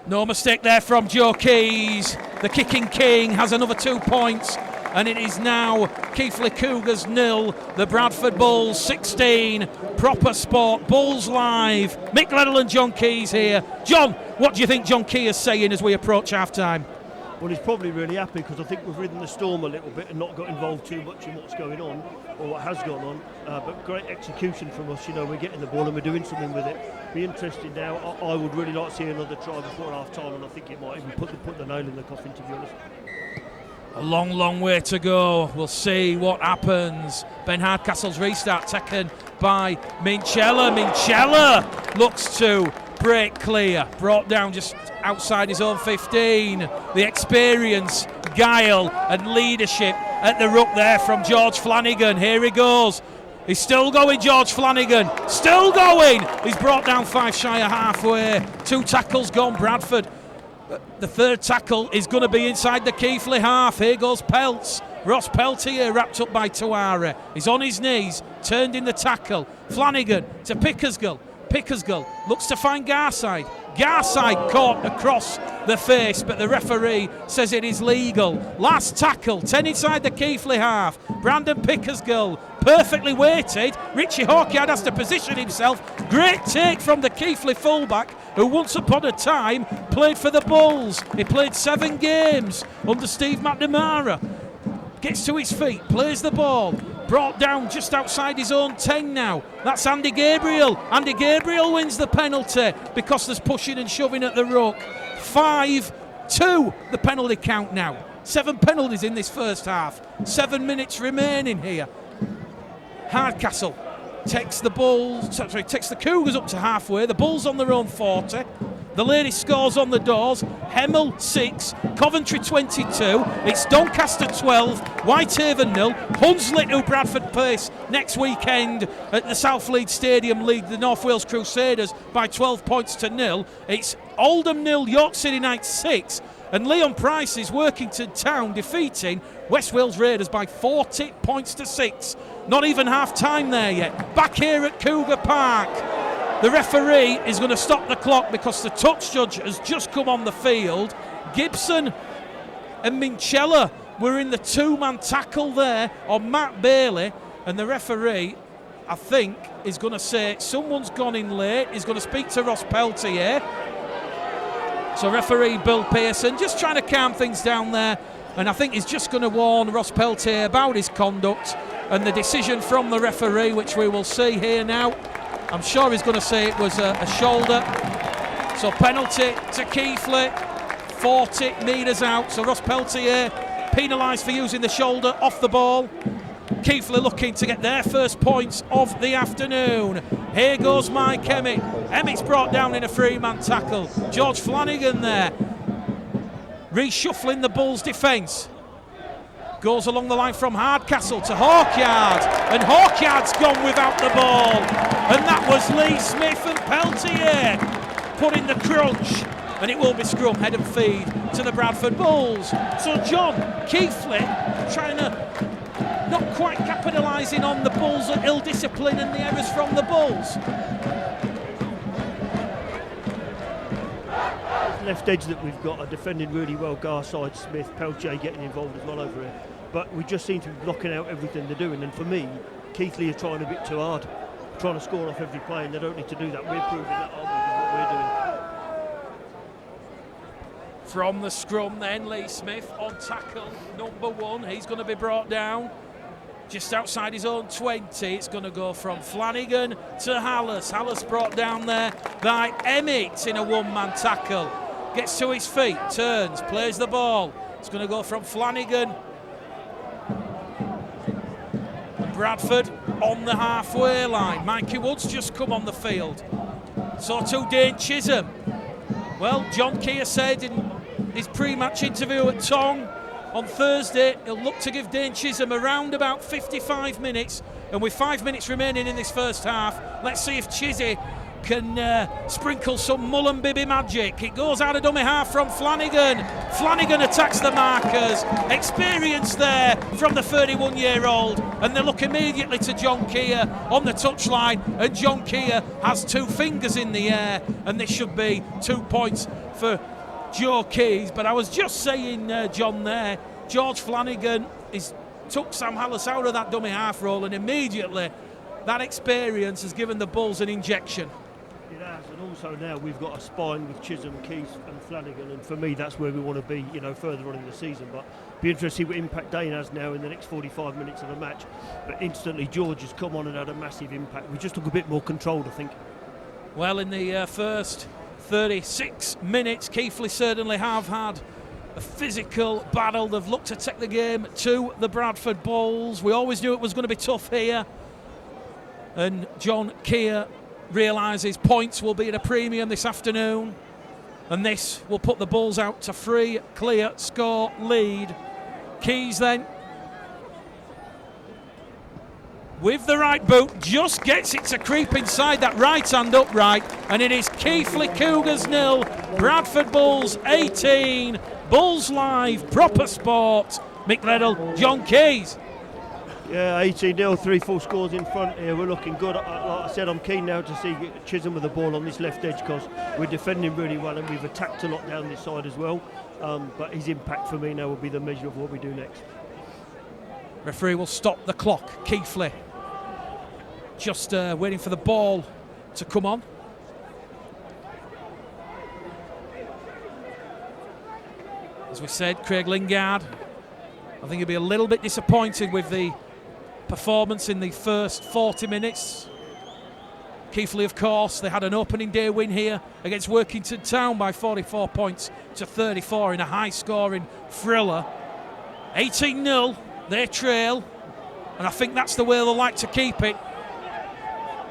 No mistake there from Joe Keys. The kicking king has another 2 points, and it is now Keighley Cougars 0, the Bradford Bulls 16. Proper sport, Bulls Live. Mick Leddell and John Keys here. John, what do you think John Keir is saying as we approach half-time? Well, he's probably really happy because I think we've ridden the storm a little bit and not got involved too much in what's going on or what has gone on. But great execution from us. You know, we're getting the ball and we're doing something with it. Be interested now. I would really like to see another try before half-time, and I think it might even put the nail in the coffin, to be honest. A long, long way to go. We'll see what happens. Ben Hardcastle's restart taken by Minchella. Minchella looks to break clear, brought down just outside his own 15. The experience, guile and leadership at the ruck there from George Flanagan. Here he goes. He's still going, George Flanagan. Still going. He's brought down 5 shy of halfway. 2 tackles gone, Bradford. The third tackle is going to be inside the Keighley half. Here goes Peltz. Ross Peltier wrapped up by Tuare. He's on his knees, turned in the tackle. Flanagan to Pickersgill. Pickersgill looks to find Garside. Garside caught across the face, but the referee says it is legal. Last tackle, 10 inside the Keighley half. Brandon Pickersgill, perfectly weighted. Richie Hawkyard has to position himself. Great take from the Keighley fullback, who once upon a time played for the Bulls. He played 7 games under Steve McNamara. Gets to his feet, plays the ball. Brought down just outside his own 10 now. That's Andy Gabriel. Andy Gabriel wins the penalty because there's pushing and shoving at the ruck. 5-2 the penalty count now. 7 penalties in this first half. 7 minutes remaining here. Hardcastle takes the Cougars up to halfway. The Bulls on their own 40. The lady scores on the doors. Hemel 6, Coventry 22. It's Doncaster 12, Whitehaven 0. Hunslet, who Bradford face next weekend at the South Leeds Stadium, lead the North Wales Crusaders by 12 points to 0. It's Oldham 0, York City Knights 6. And Leon Price is working to town, defeating West Wales Raiders by 40 points to 6. Not even half time there yet. Back here at Cougar Park. The referee is going to stop the clock because the touch judge has just come on the field. Gibson and Minchella were in the 2-man tackle there on Matt Bailey, and the referee, I think, is going to say someone's gone in late. He's going to speak to Ross Peltier. So referee Bill Pearson just trying to calm things down there, and I think he's just going to warn Ross Peltier about his conduct and the decision from the referee, which we will see here now. I'm sure he's going to say it was a shoulder. So penalty to Keighley, 40 metres out. So Ross Peltier penalised for using the shoulder off the ball. Keighley looking to get their first points of the afternoon. Here goes Mike Emmett. Emmett's brought down in a 3-man tackle. George Flanagan there, reshuffling the Bulls' defence. Goes along the line from Hardcastle to Hawkyard, and Hawkyard's gone without the ball, and that was Lee Smith and Peltier putting the crunch, and it will be scrum, head and feed to the Bradford Bulls. So John, Keighley trying to not quite capitalising on the Bulls' ill discipline and the errors from the Bulls. Left edge that we've got are defending really well. Garside, Smith, Peltier getting involved as well over here. But we just seem to be blocking out everything they're doing. And for me, Keighley are trying a bit too hard, trying to score off every play, and they don't need to do that. We're proving that, aren't we, with what we're doing. From the scrum then, Lee Smith on tackle number 1. He's going to be brought down just outside his own 20. It's going to go from Flanagan to Hallas. Hallas brought down there by Emmett in a 1-man tackle. Gets to his feet, turns, plays the ball. It's going to go from Flanagan. Bradford on the halfway line. Mikey Wood's just come on the field. So to Dane Chisholm. Well, John Keir said in his pre-match interview at Tong on Thursday, he'll look to give Dane Chisholm around about 55 minutes. And with 5 minutes remaining in this first half, let's see if Chizzy can sprinkle some Mullen-Bibby magic. It goes out of dummy half from Flanagan. Flanagan attacks the markers. Experience there from the 31-year-old. And they look immediately to John Keir on the touchline. And John Keir has 2 fingers in the air. And this should be 2 points for Joe Keys. But I was just saying, John, there, George Flanagan took Sam Hallas out of that dummy half role, and immediately that experience has given the Bulls an injection. It has, and also now we've got a spine with Chisholm, Keith and Flanagan, and for me that's where we want to be, further on in the season. But be interested to see what impact Dane has now in the next 45 minutes of the match. But instantly George has come on and had a massive impact. We just took a bit more control, I think. Well, in the first 36 minutes, Keighley certainly have had a physical battle. They've looked to take the game to the Bradford Bulls. We always knew it was going to be tough here. And John Keir realises points will be at a premium this afternoon, and this will put the Bulls out to 3 clear score lead. Keys then, with the right boot, just gets it to creep inside that right hand upright, and it is Keighley Cougars 0, Bradford Bulls 18. Bulls Live, proper sport. Mick Leddell, John Keys. Yeah, 18-0, 3 full scores in front here. We're looking good. Like I said, I'm keen now to see Chisholm with the ball on this left edge because we're defending really well and we've attacked a lot down this side as well. But his impact for me now will be the measure of what we do next. Referee will stop the clock. Keighley just waiting for the ball to come on. As we said, Craig Lingard, I think he'll be a little bit disappointed with the performance in the first 40 minutes. Keighley, of course, they had an opening day win here against Workington Town by 44 points to 34 in a high-scoring thriller. 18-0, they trail, and I think that's the way they'll like to keep it.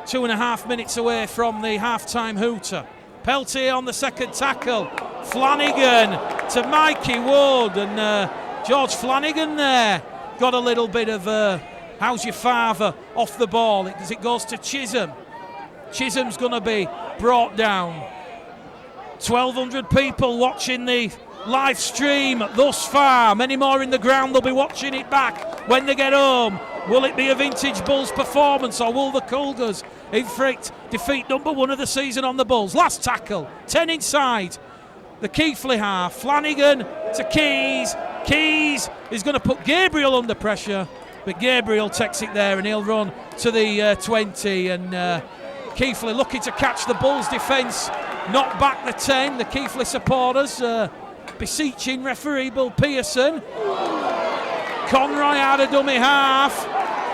2.5 minutes away from the half-time hooter. Peltier on the second tackle. Flanagan to Mikey Wood, and George Flanagan there got a little bit of how's your father off the ball as it goes to Chisholm. Chisholm's going to be brought down. 1,200 people watching the live stream thus far. Many more in the ground, they'll be watching it back when they get home. Will it be a vintage Bulls performance, or will the Cougars inflict defeat number 1 of the season on the Bulls? Last tackle, 10 inside the Keighley half. Flanagan to Keys. Keys is going to put Gabriel under pressure, but Gabriel takes it there and he'll run to the 20. And Keighley looking to catch the Bulls defence, knock back the 10. The Keighley supporters beseeching referee Bill Pearson. Conroy out of dummy half.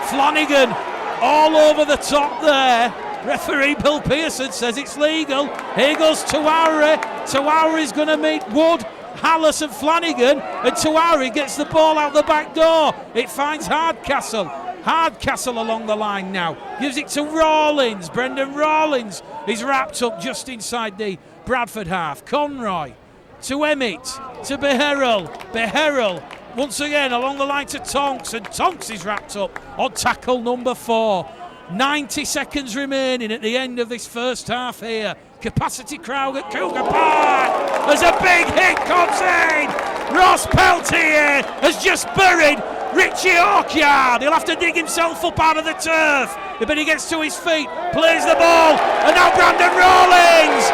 Flanagan all over the top there. Referee Bill Pearson says it's legal. Here goes Tuari. Tuari's going to meet Wood, Hallis and Flanagan, and Tuari gets the ball out the back door. It finds Hardcastle. Hardcastle along the line now. Gives it to Rawlins. Brendan Rawlins is wrapped up just inside the Bradford half. Conroy to Emmett, to Beherrell. Beherrell once again along the line to Tonks, and Tonks is wrapped up on tackle number 4. 90 seconds remaining at the end of this first half here. Capacity crowd at Cougar Park as a big hit comes in. Ross Peltier has just buried Richie Orkyard. He'll have to dig himself up out of the turf, but he gets to his feet, plays the ball, and now Brandon Rawlins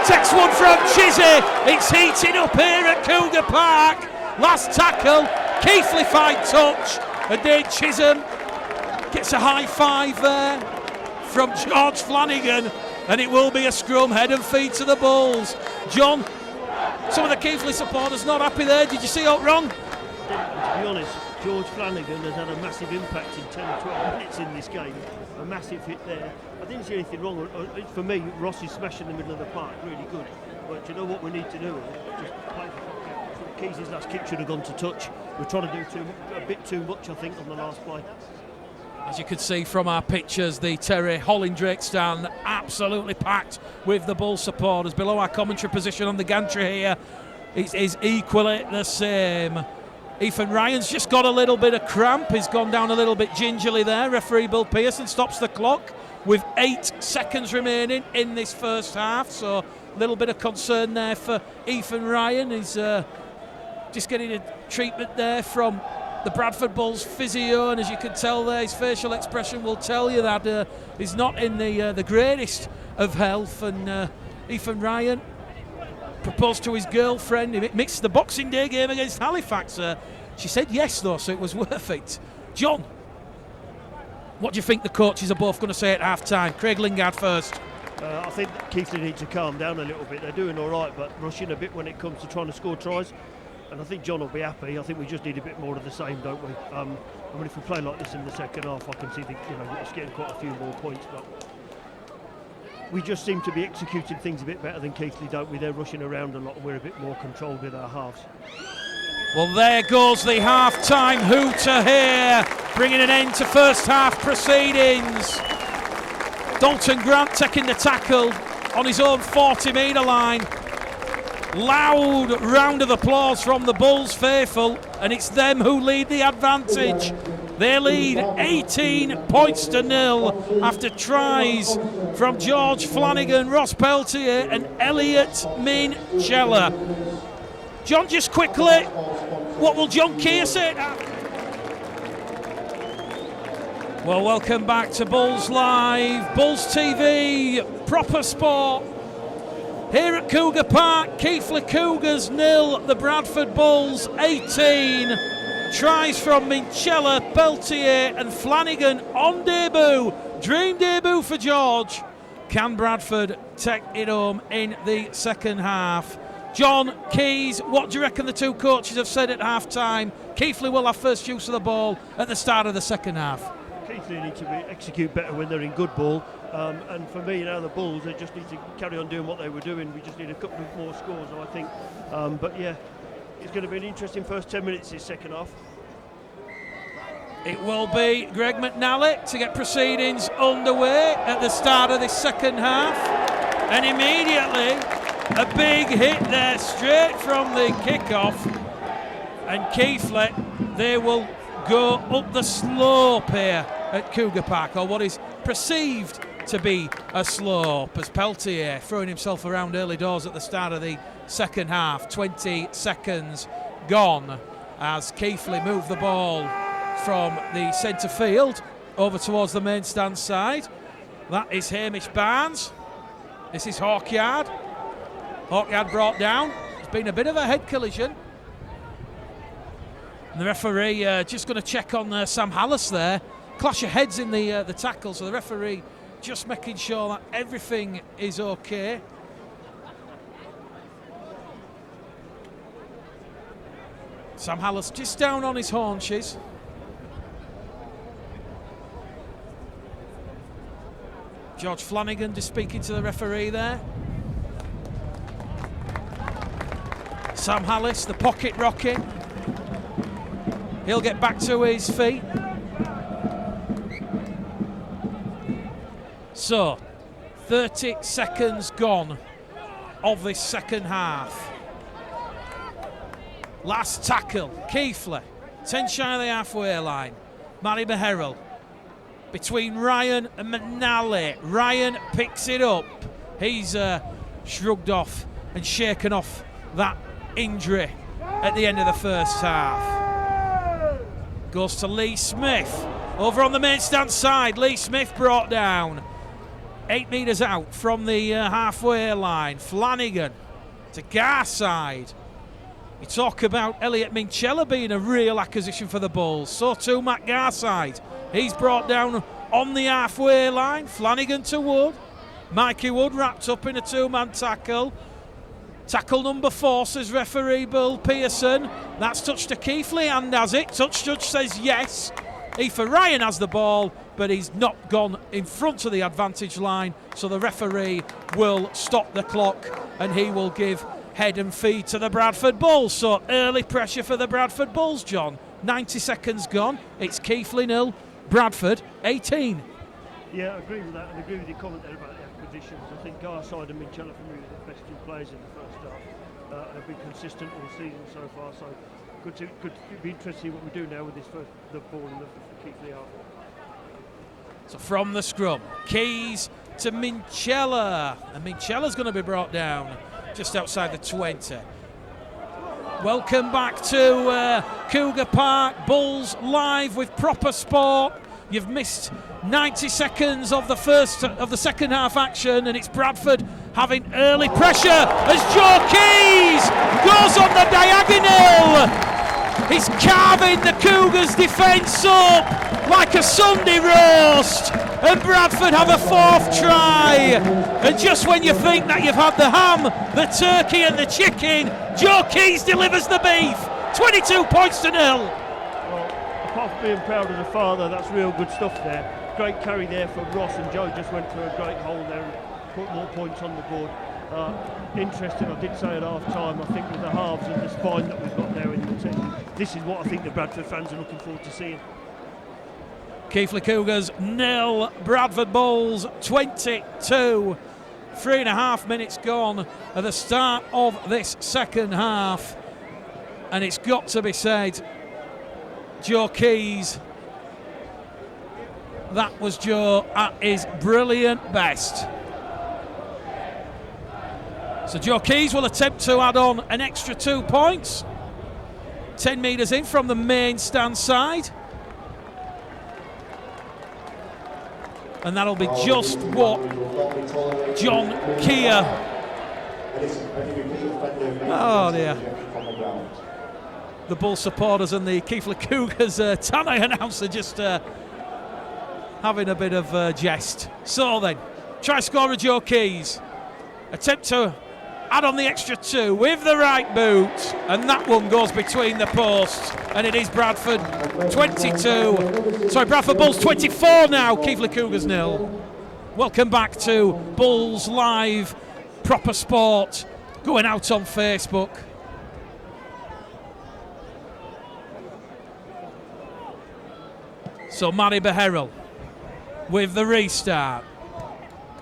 takes one from Chizzy. It's heating up here at Cougar Park. Last tackle, Keighley fine touch, and Dave Chisholm gets a high five there from George Flanagan, and it will be a scrum, head and feet to the Bulls. John, some of the Keighley supporters not happy there. Did you see out wrong? To be honest, George Flanagan has had a massive impact in 10 or 12 minutes in this game. A massive hit there. I didn't see anything wrong. For me, Ross is smashing the middle of the park, really good. But you know what we need to do? Just play the Keys' last kick should have gone to touch. We're trying to do a bit too much, I think, on the last play. As you can see from our pictures, the Terry Hollindrake stand absolutely packed with the Bull supporters. Below our commentary position on the gantry here, it is equally the same. Ethan Ryan's just got a little bit of cramp. He's gone down a little bit gingerly there. Referee Bill Pearson stops the clock with 8 seconds remaining in this first half. So a little bit of concern there for Ethan Ryan. He's just getting a treatment there from the Bradford Bulls physio, and as you can tell there, his facial expression will tell you that he's not in the greatest of health. And Ethan Ryan proposed to his girlfriend. He mixed the Boxing Day game against Halifax. She said yes, though, so it was worth it. John, what do you think the coaches are both going to say at half-time? Craig Lingard first. I think Keighley need to calm down a little bit. They're doing all right, but rushing a bit when it comes to trying to score tries. And I think John will be happy. I think we just need a bit more of the same, don't we? I mean, if we play like this in the second half, I can see it's getting quite a few more points. But we just seem to be executing things a bit better than Keighley, don't we? They're rushing around a lot, and we're a bit more controlled with our halves. Well, there goes the half-time hooter here, bringing an end to first half proceedings. Dalton Grant taking the tackle on his own 40-metre line. Loud round of applause from the Bulls faithful, and it's them who lead the advantage. They lead 18 points to 0 after tries from George Flanagan, Ross Peltier and Elliot Minchella. John, just quickly, what will John Keir say? Well, welcome back to Bulls Live, Bulls TV, proper sport. Here at Cougar Park, Keighley Cougars 0, the Bradford Bulls 18. Tries from Minchella, Peltier and Flanagan on debut. Dream debut for George. Can Bradford take it home in the second half? John Keys, what do you reckon the two coaches have said at half-time? Keighley will have first use of the ball at the start of the second half. Keighley need to execute better when they're in good ball. And for me now, the Bulls, they just need to carry on doing what they were doing. We just need a couple of more scores, I think. But yeah, it's going to be an interesting first 10 minutes this second half. It will be Greg McNally to get proceedings underway at the start of this second half. And immediately, a big hit there straight from the kickoff. And Keighley, they will go up the slope here at Cougar Park, or what is perceived to be a slope, as Peltier throwing himself around early doors at the start of the second half. 20 seconds gone as Keighley move the ball from the centre field over towards the main stand side. That is Hamish Barnes. This is Hawkyard. Hawkyard brought down. It's been a bit of a head collision. And the referee just going to check on Sam Hallis there. Clash of heads in the tackle, so the referee just making sure that everything is okay. Sam Hallis just down on his haunches. George Flanagan just speaking to the referee there. Sam Hallis, the pocket rocking. He'll get back to his feet. So, 30 seconds gone of this second half. Last tackle, Keighley, 10 shy of the halfway line. Matty Maherrell between Ryan and McNally. Ryan picks it up. He's shrugged off and shaken off that injury at the end of the first half. Goes to Lee Smith. Over on the main stand side, Lee Smith brought down. 8 metres out from the halfway line. Flanagan to Garside. You talk about Elliot Minchella being a real acquisition for the Bulls. So too Matt Garside. He's brought down on the halfway line. Flanagan to Wood. Mikey Wood wrapped up in a two-man tackle. Tackle number 4, says referee Bill Pearson. That's touch to Keighley, and has it. Touch judge says yes. Aoife Ryan has the ball, but he's not gone in front of the advantage line, so the referee will stop the clock and he will give head and feed to the Bradford Bulls. So early pressure for the Bradford Bulls, John. 90 seconds gone. It's Keighley 0, Bradford 18. Yeah, I agree with that, and I agree with your comment there about the acquisitions. I think Garside and Minchella for me were the best two players in the first half, and have been consistent all season so far. So good to be interested to see what we do now with this the ball in the Keighley half. So from the scrum, Keys to Minchella, and Minchella's going to be brought down just outside the 20. Welcome back to Cougar Park, Bulls Live with proper sport. You've missed 90 seconds of the second half action, and it's Bradford having early pressure as Joe Keys goes on the diagonal. He's carving the Cougars' defence up like a Sunday roast, and Bradford have a 4th try. And just when you think that you've had the ham, the turkey and the chicken, Joe Keys delivers the beef. 22 points to 0. Well, apart from being proud of the father, that's real good stuff there. Great carry there from Ross, and Joe just went for a great hole there and put more points on the board. Interesting, I did say at half time, I think with the halves and the spine that we've got there in the team, this is what I think the Bradford fans are looking forward to seeing. Keighley Cougars 0, Bradford Bulls 22. 3.5 minutes gone at the start of this second half. And it's got to be said, Joe Keys, that was Joe at his brilliant best. So Joe Keys will attempt to add on an extra 2 points. 10 metres in from the main stand side. And that'll be just what John Keir. Oh dear. The Bull supporters and the Keighley Cougars Tannoy announcer just having a bit of jest. So then, try scorer Joe Keys. Attempt to add on the extra 2 with the right boot, and that one goes between the posts, and it is Bradford 22. Sorry, Bradford Bulls 24 now, Keighley Cougars 0. Welcome back to Bulls Live, proper sport, going out on Facebook. So Matty Beherrell with the restart.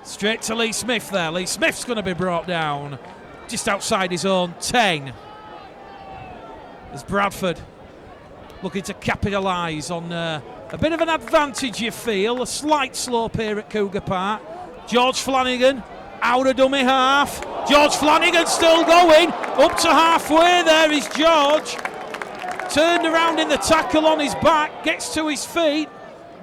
Straight to Lee Smith there. Lee Smith's going to be brought down just outside his own 10. As Bradford looking to capitalise on a bit of an advantage, you feel. A slight slope here at Cougar Park. George Flanagan out of dummy half. George Flanagan still going. Up to halfway there is George. Turned around in the tackle on his back. Gets to his feet.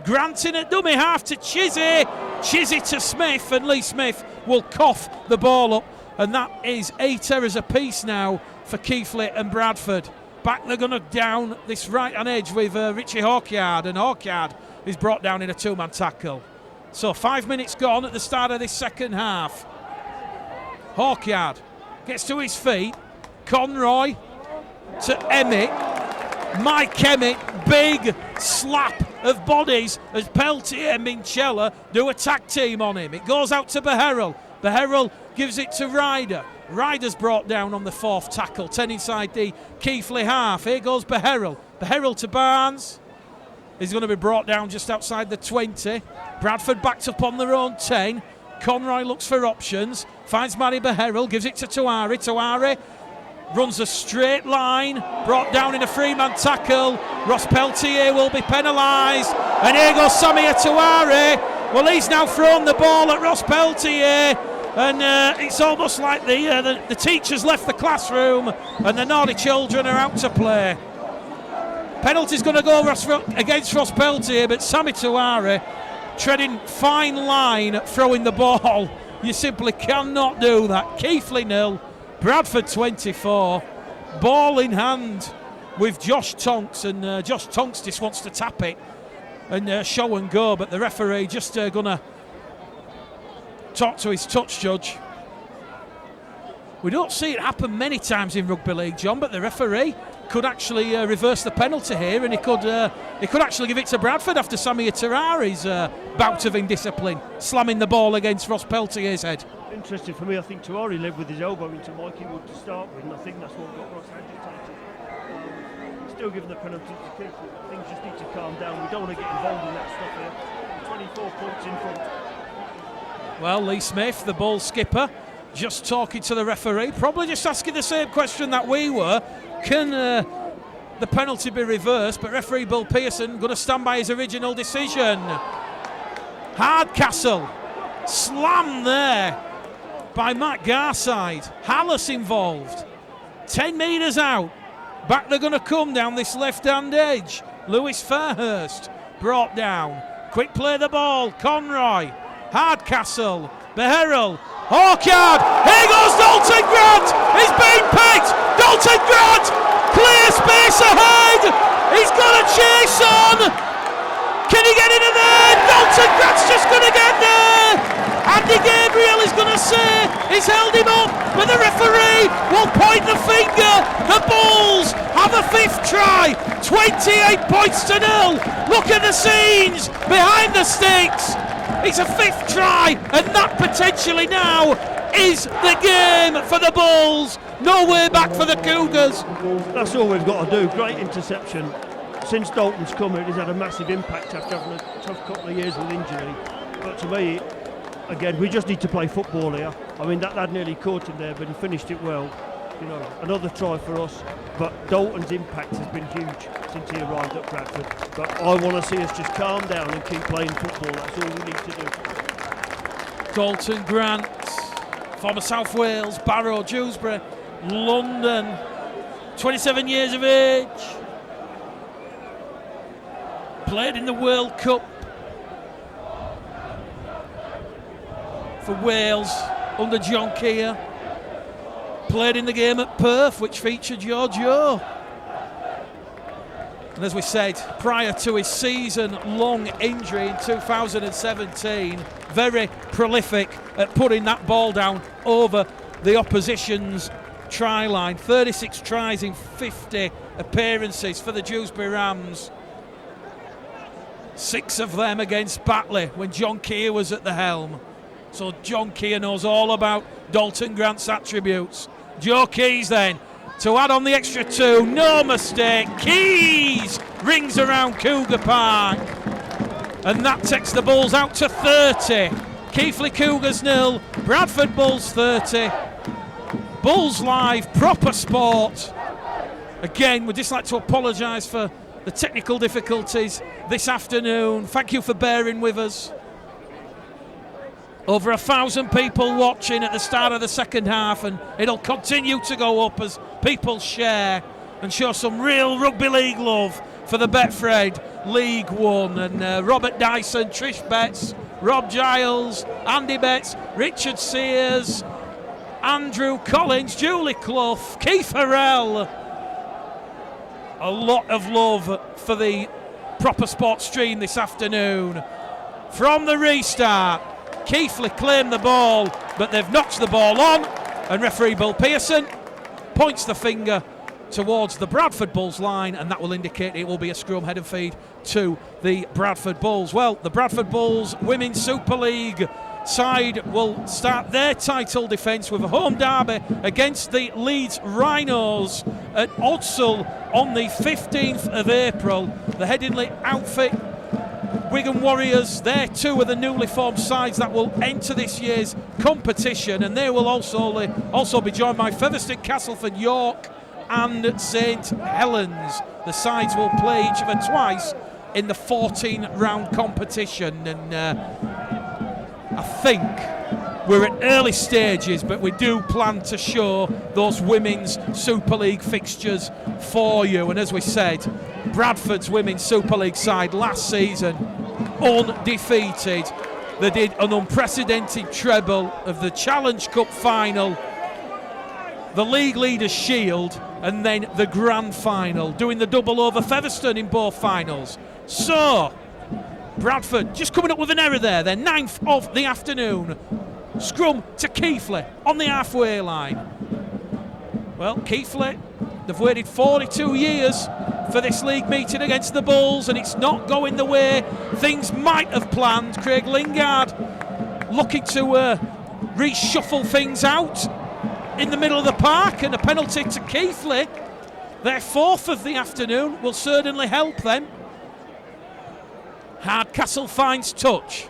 Granting at dummy half to Chizzy. Chizzy to Smith, and Lee Smith will cough the ball up. And that is 8 errors apiece now for Keighley and Bradford. Back they're going to down this right-hand edge with Richie Hawkyard, and Hawkyard is brought down in a 2-man tackle. So 5 minutes gone at the start of this second half. Hawkyard gets to his feet. Conroy to Emmett. Mike Emmett, big slap of bodies as Peltier and Minchella do a tag team on him. It goes out to Beherrell. Beherrell gives it to Ryder. Ryder's brought down on the 4th tackle, 10 inside the Keighley half. Here goes Beherrell. Beherrell to Barnes. He's going to be brought down just outside the 20. Bradford backed up on their own 10. Conroy looks for options. Finds Matty Beherrell, gives it to Tuari. Tuari runs a straight line, brought down in a 3-man tackle. Ross Peltier will be penalised. And here goes Samir Tuari. Well, he's now thrown the ball at Ross Peltier. And it's almost like the teachers left the classroom and the naughty children are out to play. Penalty's going to go against Ross Peltier, but Sammy Tuari treading fine line, throwing the ball. You simply cannot do that. Keighley 0, Bradford 24. Ball in hand with Josh Tonks, and Josh Tonks just wants to tap it and show and go, but the referee just going to talk to his touch judge. We don't see it happen many times in rugby league, John, but the referee could actually reverse the penalty here, and he could actually give it to Bradford after Samir Tuari's bout of indiscipline, slamming the ball against Ross Peltier's head. Interesting for me, I think Tuari led with his elbow into Mikey Wood to start with, and I think that's what got Ross agitated. Still giving the penalty to Keighley. Things just need to calm down. We don't want to get involved in that stuff here. 24 points in front. Well, Lee Smith, the Bull skipper, just talking to the referee, probably just asking the same question that we were. Can the penalty be reversed? But referee Bill Pearson going to stand by his original decision. Hardcastle, slam there by Matt Garside. Hallis involved. 10 metres out. Back they're going to come down this left-hand edge. Lewis Fairhurst brought down. Quick play the ball. Conroy. Hardcastle. Beherrell. Hawkyard. Here goes Dalton Grant. He's been picked. Dalton Grant. Clear space ahead. He's got a chase on. Can he get into there? Dalton Grant's just going to get there. Andy Gabriel is going to say he's held him up, but the referee will point the finger. The Bulls have a 5th try. 28 points to 0. Look at the scenes behind the sticks. It's a 5th try, and that potentially now is the game for the Bulls. No way back for the Cougars. That's all we've got to do. Great interception. since Dalton's come here, he's had a massive impact after having a tough couple of years with injury. But to me, again, we just need to play football here. I mean, that lad nearly caught him there, but he finished it well. You know, another try for us. But Dalton's impact has been huge since he arrived at Bradford. But I want to see us just calm down and keep playing football. That's all we need to do. Dalton Grant, former South Wales, Barrow, Dewsbury, London, 27 years of age. Played in the World Cup for Wales under John Keir. Played in the game at Perth, which featured your Joe. And as we said, prior to his season-long injury in 2017, very prolific at putting that ball down over the opposition's try line. 36 tries in 50 appearances for the Dewsbury Rams. 6 of them against Batley when John Keir was at the helm. So John Keir knows all about Dalton Grant's attributes. Joe Keys then to add on the extra 2, no mistake. Keys rings around Cougar Park, and that takes the Bulls out to 30. Keighley Cougars 0, Bradford Bulls 30. Bulls Live, proper sport. Again, we'd just like to apologise for the technical difficulties this afternoon. Thank you for bearing with us. Over 1,000 people watching at the start of the second half, and it'll continue to go up as people share and show some real rugby league love for the Betfred League One. And Robert Dyson, Trish Betts, Rob Giles, Andy Betts, Richard Sears, Andrew Collins, Julie Clough, Keith Harrell. A lot of love for the proper sport stream this afternoon. From the restart, Keighley claimed the ball, but they've notched the ball on, and referee Bill Pearson points the finger towards the Bradford Bulls line, and that will indicate it will be a scrum head and feed to the Bradford Bulls. Well, the Bradford Bulls Women's Super League side will start their title defence with a home derby against the Leeds Rhinos at Odsal on the 15th of April. The Headingley outfit, Wigan Warriors, they're 2 of the newly formed sides that will enter this year's competition, and they will also be joined by Featherstone, Castleford, York and St Helens. The sides will play each other twice in the 14-round competition, and I think we're at early stages, but we do plan to show those Women's Super League fixtures for you. And as we said, Bradford's Women's Super League side last season undefeated. They did an unprecedented treble of the Challenge Cup final, the League Leaders Shield, and then the Grand Final, doing the double over Featherstone in both finals. So Bradford just coming up with an error there. Their 9th of the afternoon. Scrum to Keighley on the halfway line. Well, Keighley, they've waited 42 years for this league meeting against the Bulls, and it's not going the way things might have planned. Craig Lingard looking to reshuffle things out in the middle of the park, and a penalty to Keighley. Their 4th of the afternoon will certainly help them. Hardcastle finds touch.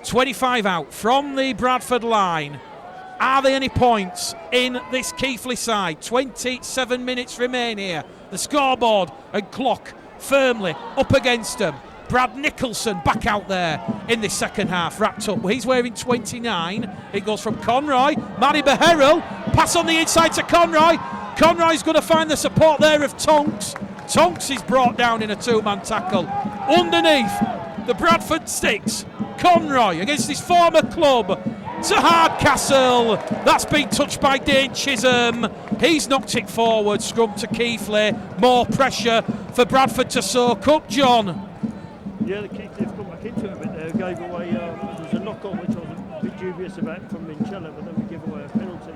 25 out from the Bradford line. Are there any points in this Keighley side? 27 minutes remain here. The scoreboard and clock firmly up against them. Brad Nicholson back out there in this second half, wrapped up. He's wearing 29. It goes from Conroy. Matty Beharrell. Pass on the inside to Conroy. Conroy's going to find the support there of Tonks. Tonks is brought down in a 2-man tackle. Underneath the Bradford sticks, Conroy against his former club to Hardcastle. That's been touched by Dane Chisholm. He's knocked it forward. Scrum to Keighley. More pressure for Bradford to soak up, John. Yeah, the Keighley have come back into it a bit there. Gave away, there was a knock-on which I was a bit dubious about from Minchella, but then we give away a penalty.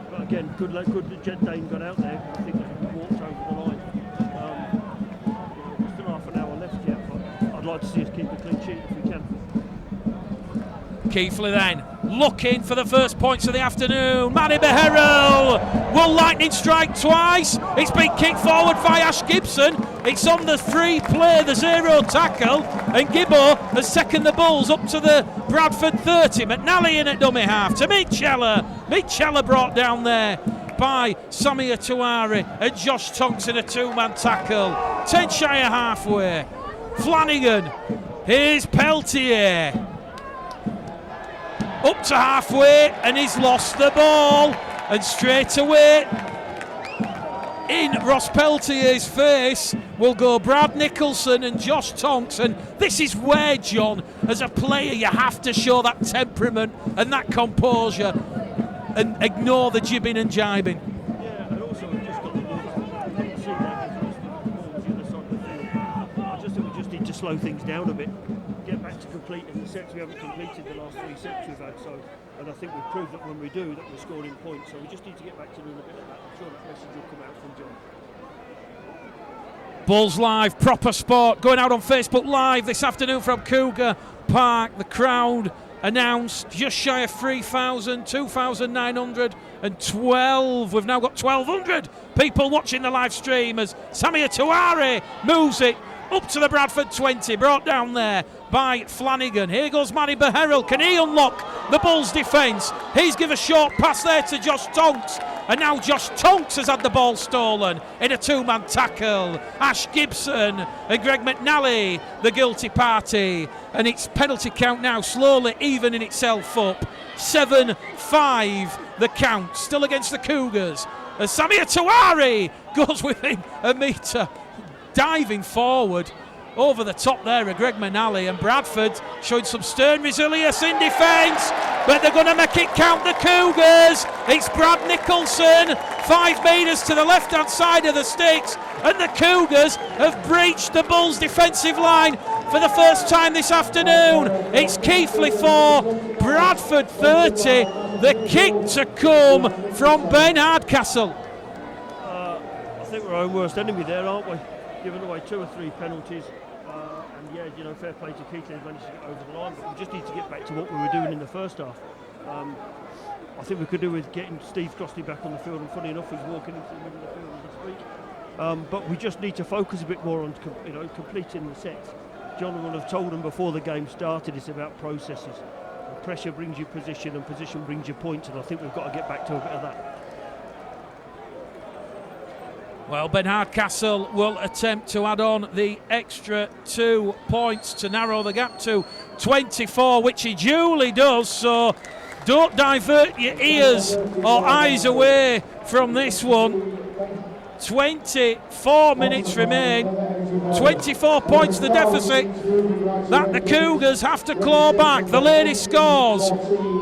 But again, good Jet Dane got out there. I think they walked over the line. Still half an hour left yet, but I'd like to see us keep a clean sheet if we can. Keighley then looking for the first points of the afternoon. Manny Beharrell will lightning strike twice. It's been kicked forward by Ash Gibson. It's on the free play, the zero tackle, and Gibbo has taken the Bulls up to the Bradford 30. McNally in at dummy half to Mitchella. Mitchella brought down there by Samir Tuari, and Josh Tonks in a two-man tackle. 10 shy of halfway. Flanagan, here's Peltier. Up to halfway, and he's lost the ball, and straight away in Ross Peltier's face will go Brad Nicholson and Josh Tonks. And this is where, John, as a player, you have to show that temperament and that composure and ignore the jibbing and jibing. Yeah, and also we've just got the ball. I didn't see that because the other side of the field. I just think we just need to slow things down a bit, get back to completing the sets. We haven't completed the last 3 sets we've had, so, and I think we've proved that when we do, that we're scoring points. So we just need to get back to doing a bit of that. I'm sure that message will come out from John. Bulls Live, proper sport, going out on Facebook Live this afternoon from Cougar Park. The crowd announced just shy of 3,000, 2,912. We've now got 1,200 people watching the live stream as Samir Tuari moves it up to the Bradford 20, brought down there by Flanagan. Here goes Manny Beharrell. Can he unlock the Bulls' defence? He's given a short pass there to Josh Tonks, and now Josh Tonks has had the ball stolen in a two-man tackle. Ash Gibson and Greg McNally, the guilty party, and it's penalty count now slowly evening itself up. 7-5 the count, still against the Cougars, as Samir Tuari goes within a metre, diving forward over the top there of Greg McNally, and Bradford showing some stern resilience in defence, but they're going to make it count, the Cougars. It's Brad Nicholson, 5 metres to the left hand side of the sticks, and the Cougars have breached the Bulls defensive line for the first time this afternoon. It's Keighley 4, Bradford 30. The kick to come from Ben Hardcastle. I think we're our own worst enemy there, aren't we? Giving away 2 or 3 penalties, and yeah, you know, fair play to Keighley, he's managed to get over the line, but we just need to get back to what we were doing in the first half. I think we could do with getting Steve Crossley back on the field, and funny enough, he's walking into the middle of the field this week. But we just need to focus a bit more on completing the sets. John will have told them before the game started, it's about processes. And pressure brings you position, and position brings you points, and I think we've got to get back to a bit of that. Well, Ben Hardcastle will attempt to add on the extra 2 points to narrow the gap to 24, which he duly does, so don't divert your ears or eyes away from this one. 24 minutes remain, 24 points the deficit that the Cougars have to claw back. The ladies scores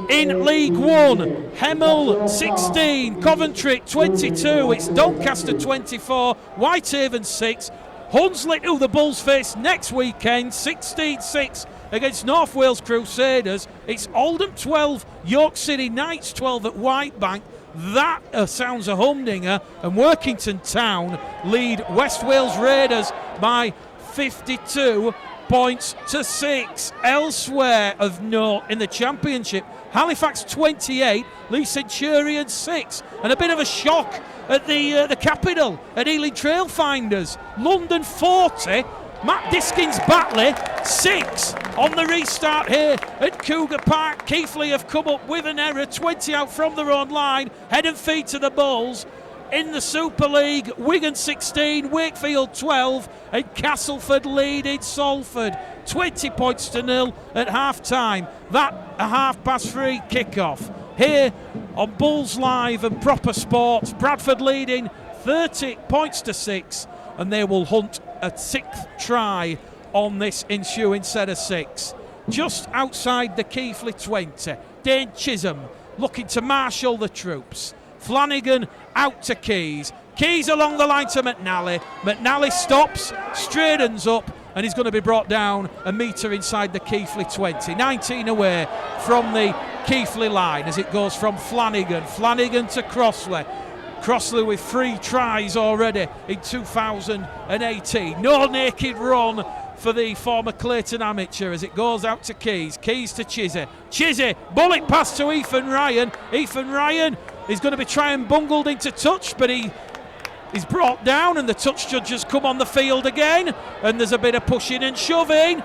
in League One: Hemel 16, Coventry 22, it's Doncaster 24, Whitehaven 6, Hunslet, who the Bulls face next weekend, 16-6 against North Wales Crusaders. It's Oldham 12, York City Knights 12 at Whitebank. That sounds a humdinger. And Workington Town lead West Wales Raiders by 52 points to 6. Elsewhere of note in the Championship, Halifax 28, Lee Centurion 6, and a bit of a shock at the capital at Ealing Trailfinders. London 40, Matt Diskin's Batley 6 on the restart here at Cougar Park. Keighley have come up with an error, 20 out from their own line, head and feet to the Bulls. In the Super League, Wigan 16, Wakefield 12, and Castleford leading Salford 20 points to 0 at half time. That a 3:30 kickoff here on Bulls Live and Proper Sports. Bradford leading 30 points to 6, and they will hunt a 6th try on this ensuing set of 6. Just outside the Keighley 20, Dane Chisholm looking to marshal the troops. Flanagan out to Keys. Keys along the line to McNally. McNally stops, straightens up, and he's going to be brought down a metre inside the Keighley 20. 19 away from the Keighley line as it goes from Flanagan. Flanagan to Crossley. Crossley with 3 tries already in 2018. No naked run for the former Clayton amateur as it goes out to Keys. Keys to Chizzy. Chizzy, bullet pass to Ethan Ryan. Ethan Ryan is going to be trying bungled into touch, but he's brought down, and the touch judge has come on the field again, and there's a bit of pushing and shoving.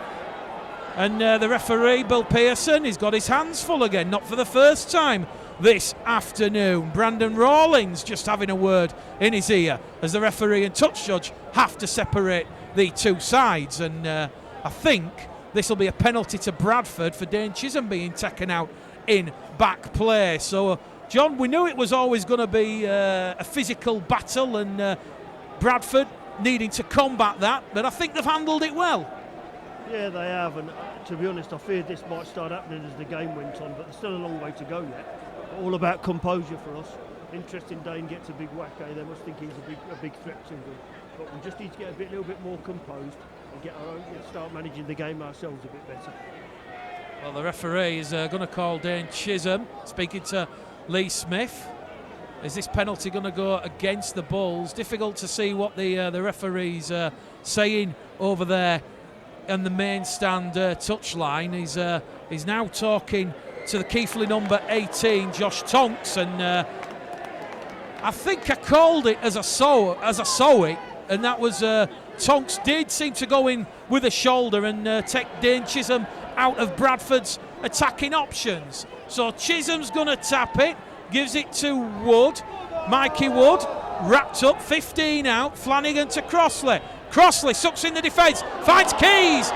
And the referee, Bill Pearson, he's got his hands full again, not for the first time this afternoon. Brandon Rawlings just having a word in his ear as the referee and touch judge have to separate the two sides. And I think this will be a penalty to Bradford for Dane Chisholm being taken out in back play. So, John, we knew it was always going to be a physical battle, and Bradford needing to combat that, but I think they've handled it well. Yeah, they have, and to be honest, I feared this might start happening as the game went on, but there's still a long way to go yet. All about composure for us. Interesting, Dane gets a big whack, they must think he's a big threat to them. But we just need to get a little bit more composed and start managing the game ourselves a bit better. Well, the referee is going to call Dane Chisholm, speaking to Lee Smith. Is this penalty going to go against the Bulls? Difficult to see what the referee's saying over there on the main stand touchline. He's now talking to the Keighley number 18, Josh Tonks, and I think I called it as I saw it, and that was Tonks did seem to go in with a shoulder and take Dane Chisholm out of Bradford's attacking options. So Chisholm's going to tap it, gives it to Wood, Mikey Wood, wrapped up, 15 out, Flanagan to Crossley. Crossley sucks in the defence, finds Keys.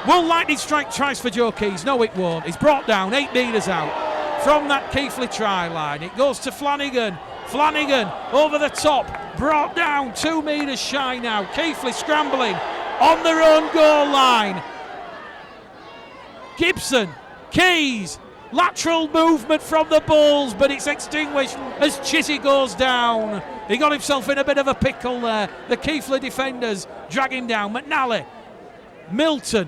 Will lightning strike tries for Joe Keys? No, it won't. He's brought down 8 metres out from that Keighley try line. It goes to Flanagan. Flanagan over the top, brought down 2 metres shy now. Keighley scrambling on their own goal line. Gibson, Keys, lateral movement from the Bulls, but it's extinguished as Chizzy goes down. He got himself in a bit of a pickle there. The Keighley defenders drag him down. McNally, Milton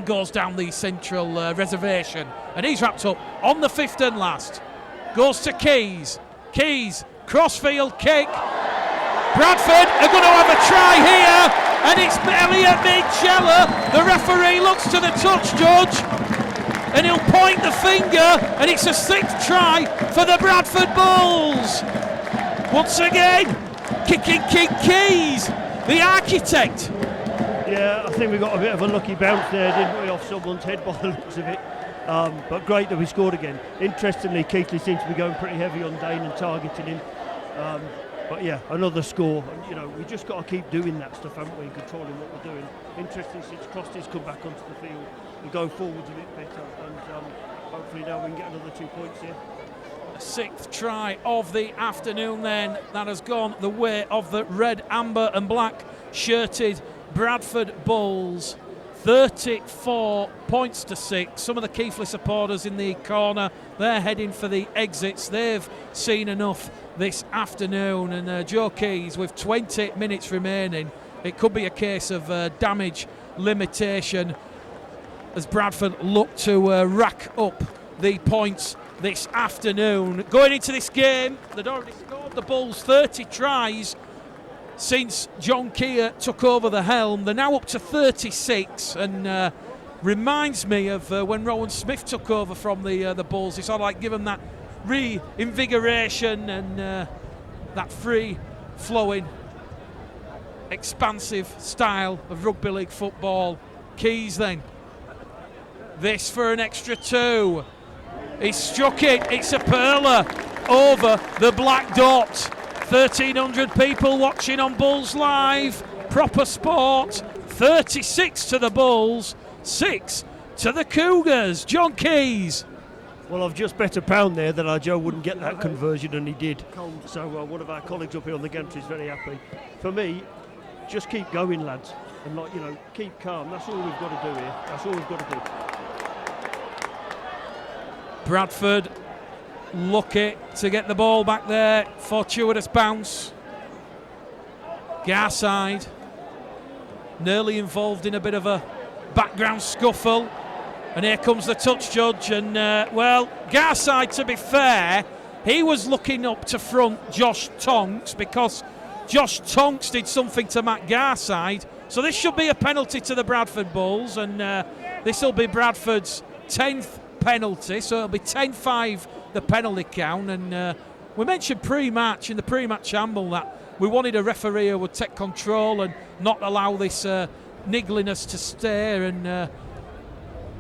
goes down the central reservation, and he's wrapped up on the 5th and last. Goes to Keys. Keys, crossfield kick. Bradford are going to have a try here, and it's Elliot Mitchell. The referee looks to the touch judge, and he'll point the finger, and it's a 6th try for the Bradford Bulls. Once again, kicking King Keys, the architect. Yeah, I think we got a bit of a lucky bounce there, didn't we, off someone's head by the looks of it. But great that we scored again. Interestingly, Keighley seems to be going pretty heavy on Dane and targeting him. But yeah, another score. You know, we just got to keep doing that stuff, haven't we, controlling what we're doing. Interesting since Crosty's come back onto the field. We go forwards a bit better, and hopefully now we can get another 2 points here. 6th try of the afternoon then. That has gone the way of the red, amber and black shirted Bradford Bulls. 34 points to 6. Some of the Keighley supporters in the corner, they're heading for the exits. They've seen enough this afternoon, and Joe Keys with 20 minutes remaining, it could be a case of damage limitation as Bradford look to rack up the points this afternoon. Going into this game, they'd already scored the Bulls 30 tries since John Keir took over the helm. They're now up to 36, and reminds me of when Rowan Smith took over from the Bulls. It's sort of like give them that reinvigoration and that free-flowing, expansive style of rugby league football. Keys then. This for an extra 2. He struck it. It's a perler over the black dot. 1,300 people watching on Bulls Live. Proper sport. 36 to the Bulls, 6 to the Cougars. John Keys. Well, I've just bet £1 there that Joe wouldn't get that conversion, and he did. So one of our colleagues up here on the gantry is very happy. For me, just keep going, lads, and keep calm. That's all we've got to do here. That's all we've got to do. Bradford lucky to get the ball back there. Fortuitous bounce. Garside nearly involved in a bit of a background scuffle, and here comes the touch judge, and Garside, to be fair, he was looking up to front Josh Tonks, because Josh Tonks did something to Matt Garside, So this should be a penalty to the Bradford Bulls, and this will be Bradford's 10th penalty, so it'll be 10-5 the penalty count. And we mentioned pre-match, in the pre-match amble, that we wanted a referee who would take control and not allow this niggliness to stay, and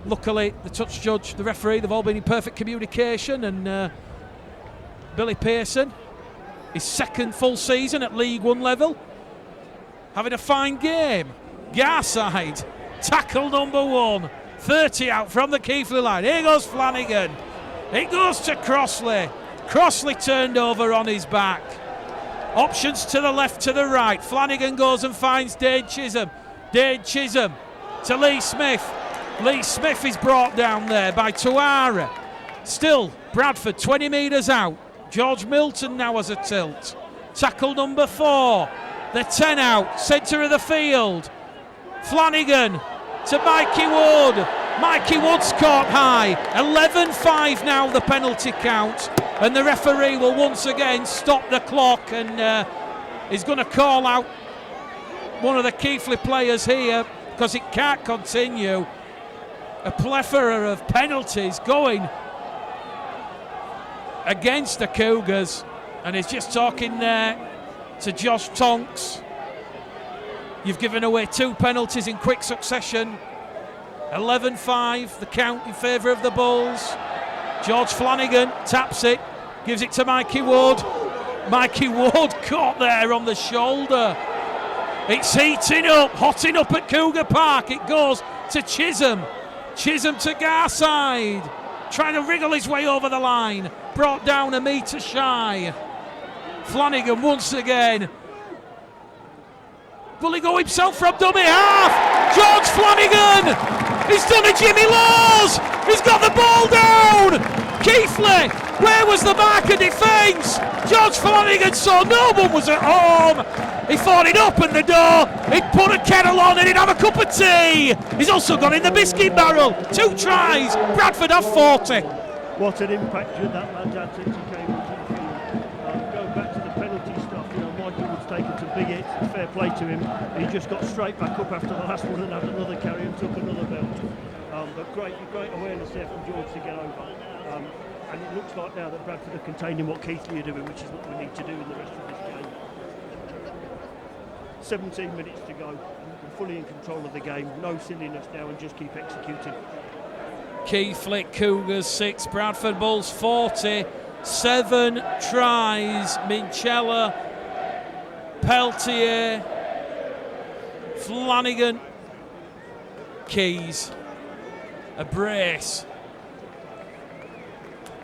luckily the touch judge, the referee, they've all been in perfect communication, and Billy Pearson, his second full season at League One level, having a fine game. Garside, tackle number 1, 30 out from the Keighley line. Here goes Flanagan. It goes to Crossley. Crossley turned over on his back. Options to the left, to the right. Flanagan goes and finds Dane Chisholm. Dane Chisholm to Lee Smith. Lee Smith is brought down there by Tuara. Still, Bradford 20 metres out. George Milton now has a tilt. Tackle number 4. They're 10 out, centre of the field. Flanagan to Mikey Wood. Mikey Wood's caught high. 11-5 now the penalty count. And the referee will once again stop the clock, and is going to call out one of the Keighley players here, because it can't continue. A plethora of penalties going against the Cougars, and he's just talking there to Josh Tonks. You've given away 2 penalties in quick succession. 11-5 the count in favour of the Bulls. George Flanagan taps it, gives it to Mikey Wood. Mikey Wood caught there on the shoulder. It's heating up, hotting up at Cougar Park. It goes to Chisholm. Chisholm to Garside, trying to wriggle his way over the line. Brought down a metre shy. Flanagan once again. Will he go himself from dummy half? George Flanagan! He's done a Jimmy Laws! He's got the ball down! Keighley, where was the marker defence? George Flanagan saw no one was at home. He thought he'd open the door, he'd put a kettle on and he'd have a cup of tea. He's also gone in the biscuit barrel. 2 tries, Bradford have 40. What an impact that lad had since he came into the field. Going back to the penalty stuff, Mikey Wood's taken some big hits, fair play to him. He just got straight back up after the last one and had another carry and took another belt. But great awareness there from George to get over. And it looks like now that Bradford are containing what Keighley are doing, which is what we need to do in the rest of this game. 17 minutes to go, and fully in control of the game, no silliness now, and just keep executing. Keighley Cougars 6, Bradford Bulls 40. 7 tries. Minchella, Peltier, Flanagan, Keys. A brace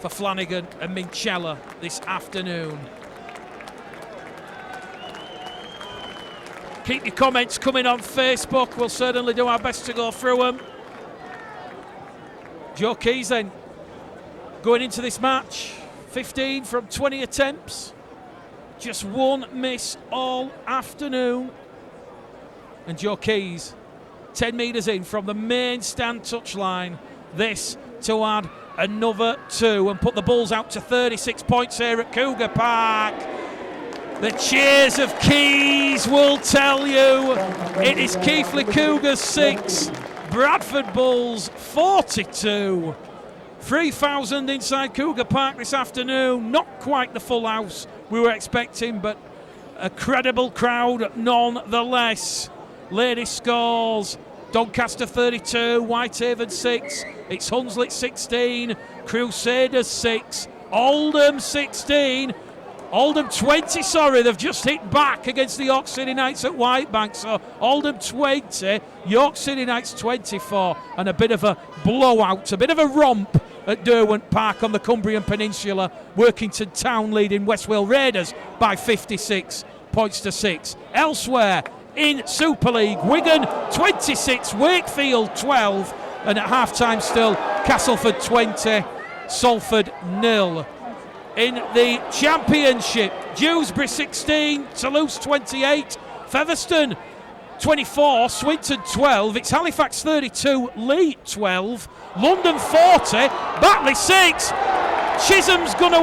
for Flanagan and Minchella this afternoon. Keep your comments coming on Facebook. We'll certainly do our best to go through them. Joe Keys then going into this match, 15 from 20 attempts, just 1 miss all afternoon. And Joe Keys 10 metres in from the main stand touchline. This to add another 2 and put the Bulls out to 36 points here at Cougar Park. The cheers of Keys will tell you it is Keighley Cougars 6, Bradford Bulls 42. 3,000 inside Cougar Park this afternoon. Not quite the full house we were expecting, but a credible crowd nonetheless. Lady scores. Doncaster 32, Whitehaven 6, it's Hunslet 16, Crusaders 6, Oldham 16, Oldham 20, they've just hit back against the York City Knights at Whitebank, so Oldham 20, York City Knights 24, and a bit of a blowout, a bit of a romp at Derwent Park on the Cumbrian Peninsula. Workington Town leading West Wales Raiders by 56 points to 6. Elsewhere, in Super League, Wigan 26, Wakefield 12, and at half-time still Castleford 20, Salford 0. In the Championship, Dewsbury 16, Toulouse 28, Featherstone 24, Swinton 12, it's Halifax 32, Leigh 12, London 40, Batley 6. Chisholm's going to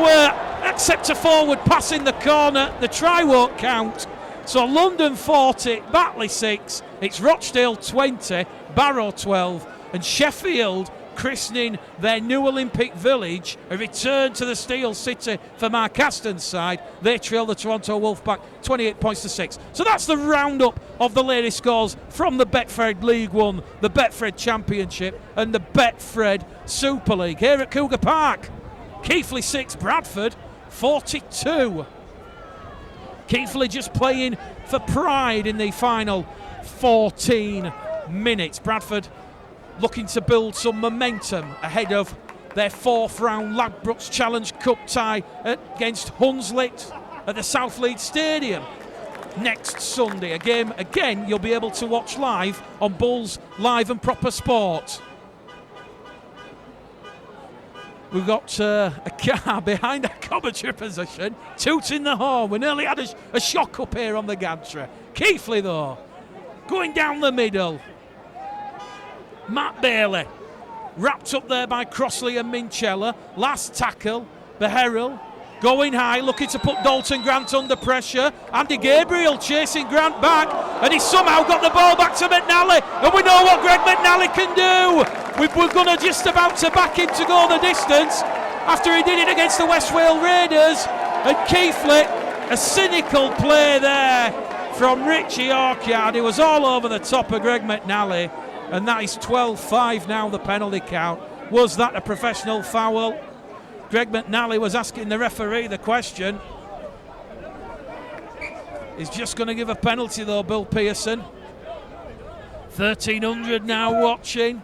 accept a forward pass in the corner, the try won't count. So London 40, Batley 6, it's Rochdale 20, Barrow 12, and Sheffield christening their new Olympic Village a return to the Steel City for Mark Aston's side. They trail the Toronto Wolfpack 28 points to 6. So that's the roundup of the latest scores from the Betfred League 1, the Betfred Championship and the Betfred Super League here at Cougar Park. Keighley 6, Bradford 42. Keighley just playing for pride in the final 14 minutes. Bradford looking to build some momentum ahead of their 4th round Ladbrokes Challenge Cup tie against Hunslet at the South Leeds Stadium next Sunday. A game again you'll be able to watch live on Bulls Live and Proper Sport. We've got a car behind our commentary position, tooting the horn. We nearly had a shock up here on the gantry. Keighley though, going down the middle. Matt Bailey, wrapped up there by Crossley and Minchella. Last tackle, Beherrell going high, looking to put Dalton Grant under pressure. Andy Gabriel chasing Grant back, and he's somehow got the ball back to McNally, and we know what Greg McNally can do. We're going to just about to back him to go the distance after he did it against the West Wales Raiders. And Keighley, a cynical play there from Richie Orchard. He was all over the top of Greg McNally. And that is 12-5 now, the penalty count. Was that a professional foul? Greg McNally was asking the referee the question. He's just going to give a penalty though, Bill Pearson. 1,300 now watching.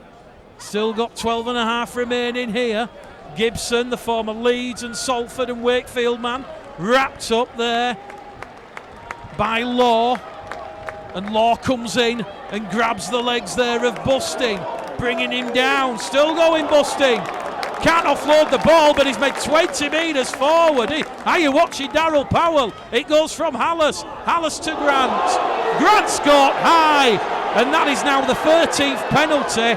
Still got 12.5 remaining here. Gibson, the former Leeds and Salford and Wakefield man, wrapped up there by Law. And Law comes in and grabs the legs there of Busting, bringing him down. Still going Busting. Can't offload the ball, but he's made 20 metres forward. Are you watching Darryl Powell? It goes from Hallis. Hallis to Grant. Grant scored high. And that is now the 13th penalty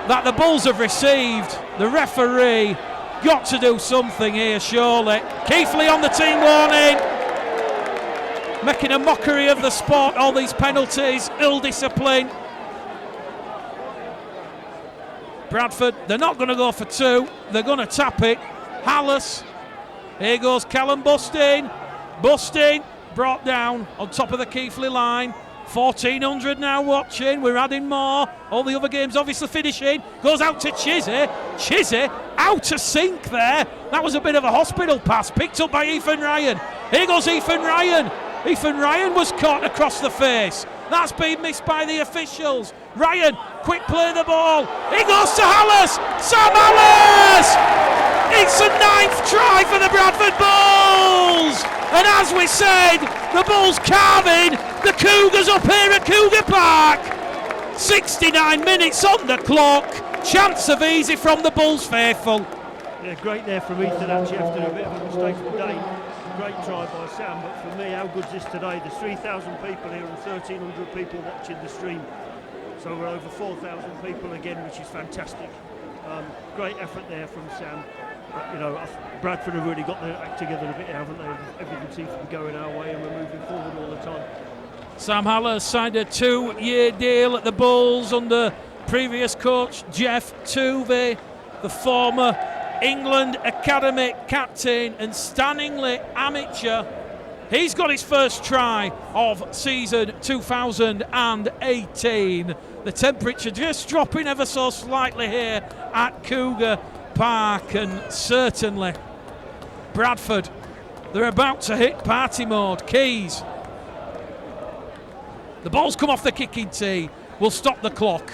that the Bulls have received. The referee got to do something here, surely. Keighley on the team warning. Making a mockery of the sport, all these penalties, ill discipline. Bradford, they're not going to go for 2, they're going to tap it. Hallis, here goes Callum Busting. Busting, brought down on top of the Keighley line. 1,400 now watching, we're adding more. All the other games obviously finishing. Goes out to Chizzy. Chizzy, out of sync there. That was a bit of a hospital pass, picked up by Ethan Ryan. Here goes Ethan Ryan. Ethan Ryan was caught across the face. That's been missed by the officials. Ryan, quick play the ball. It goes to Hallis. Sam Hallis! It's the 9th try for the Bradford Bulls. And as we said, the Bulls carving the Cougars up here at Cougar Park. 69 minutes on the clock. Chance of easy from the Bulls faithful. Yeah, great there from Ethan actually after a bit of a mistake from Dane. Great try by Sam, but for me, how good's this today? There's 3,000 people here and 1,300 people watching the stream. So we're over 4,000 people again, which is fantastic. Great effort there from Sam. But, you know, Bradford have really got their act together a bit, haven't they? Everything seems to be going our way and we're moving forward all the time. Sam Hallis signed a 2-year deal at the Bulls under previous coach Jeff Tuvey, the former England Academy captain and Stanningly amateur. He's got his first try of season 2018. The temperature just dropping ever so slightly here at Cougar Park, and certainly Bradford, they're about to hit party mode. Keys. The ball's come off the kicking tee. We'll stop the clock.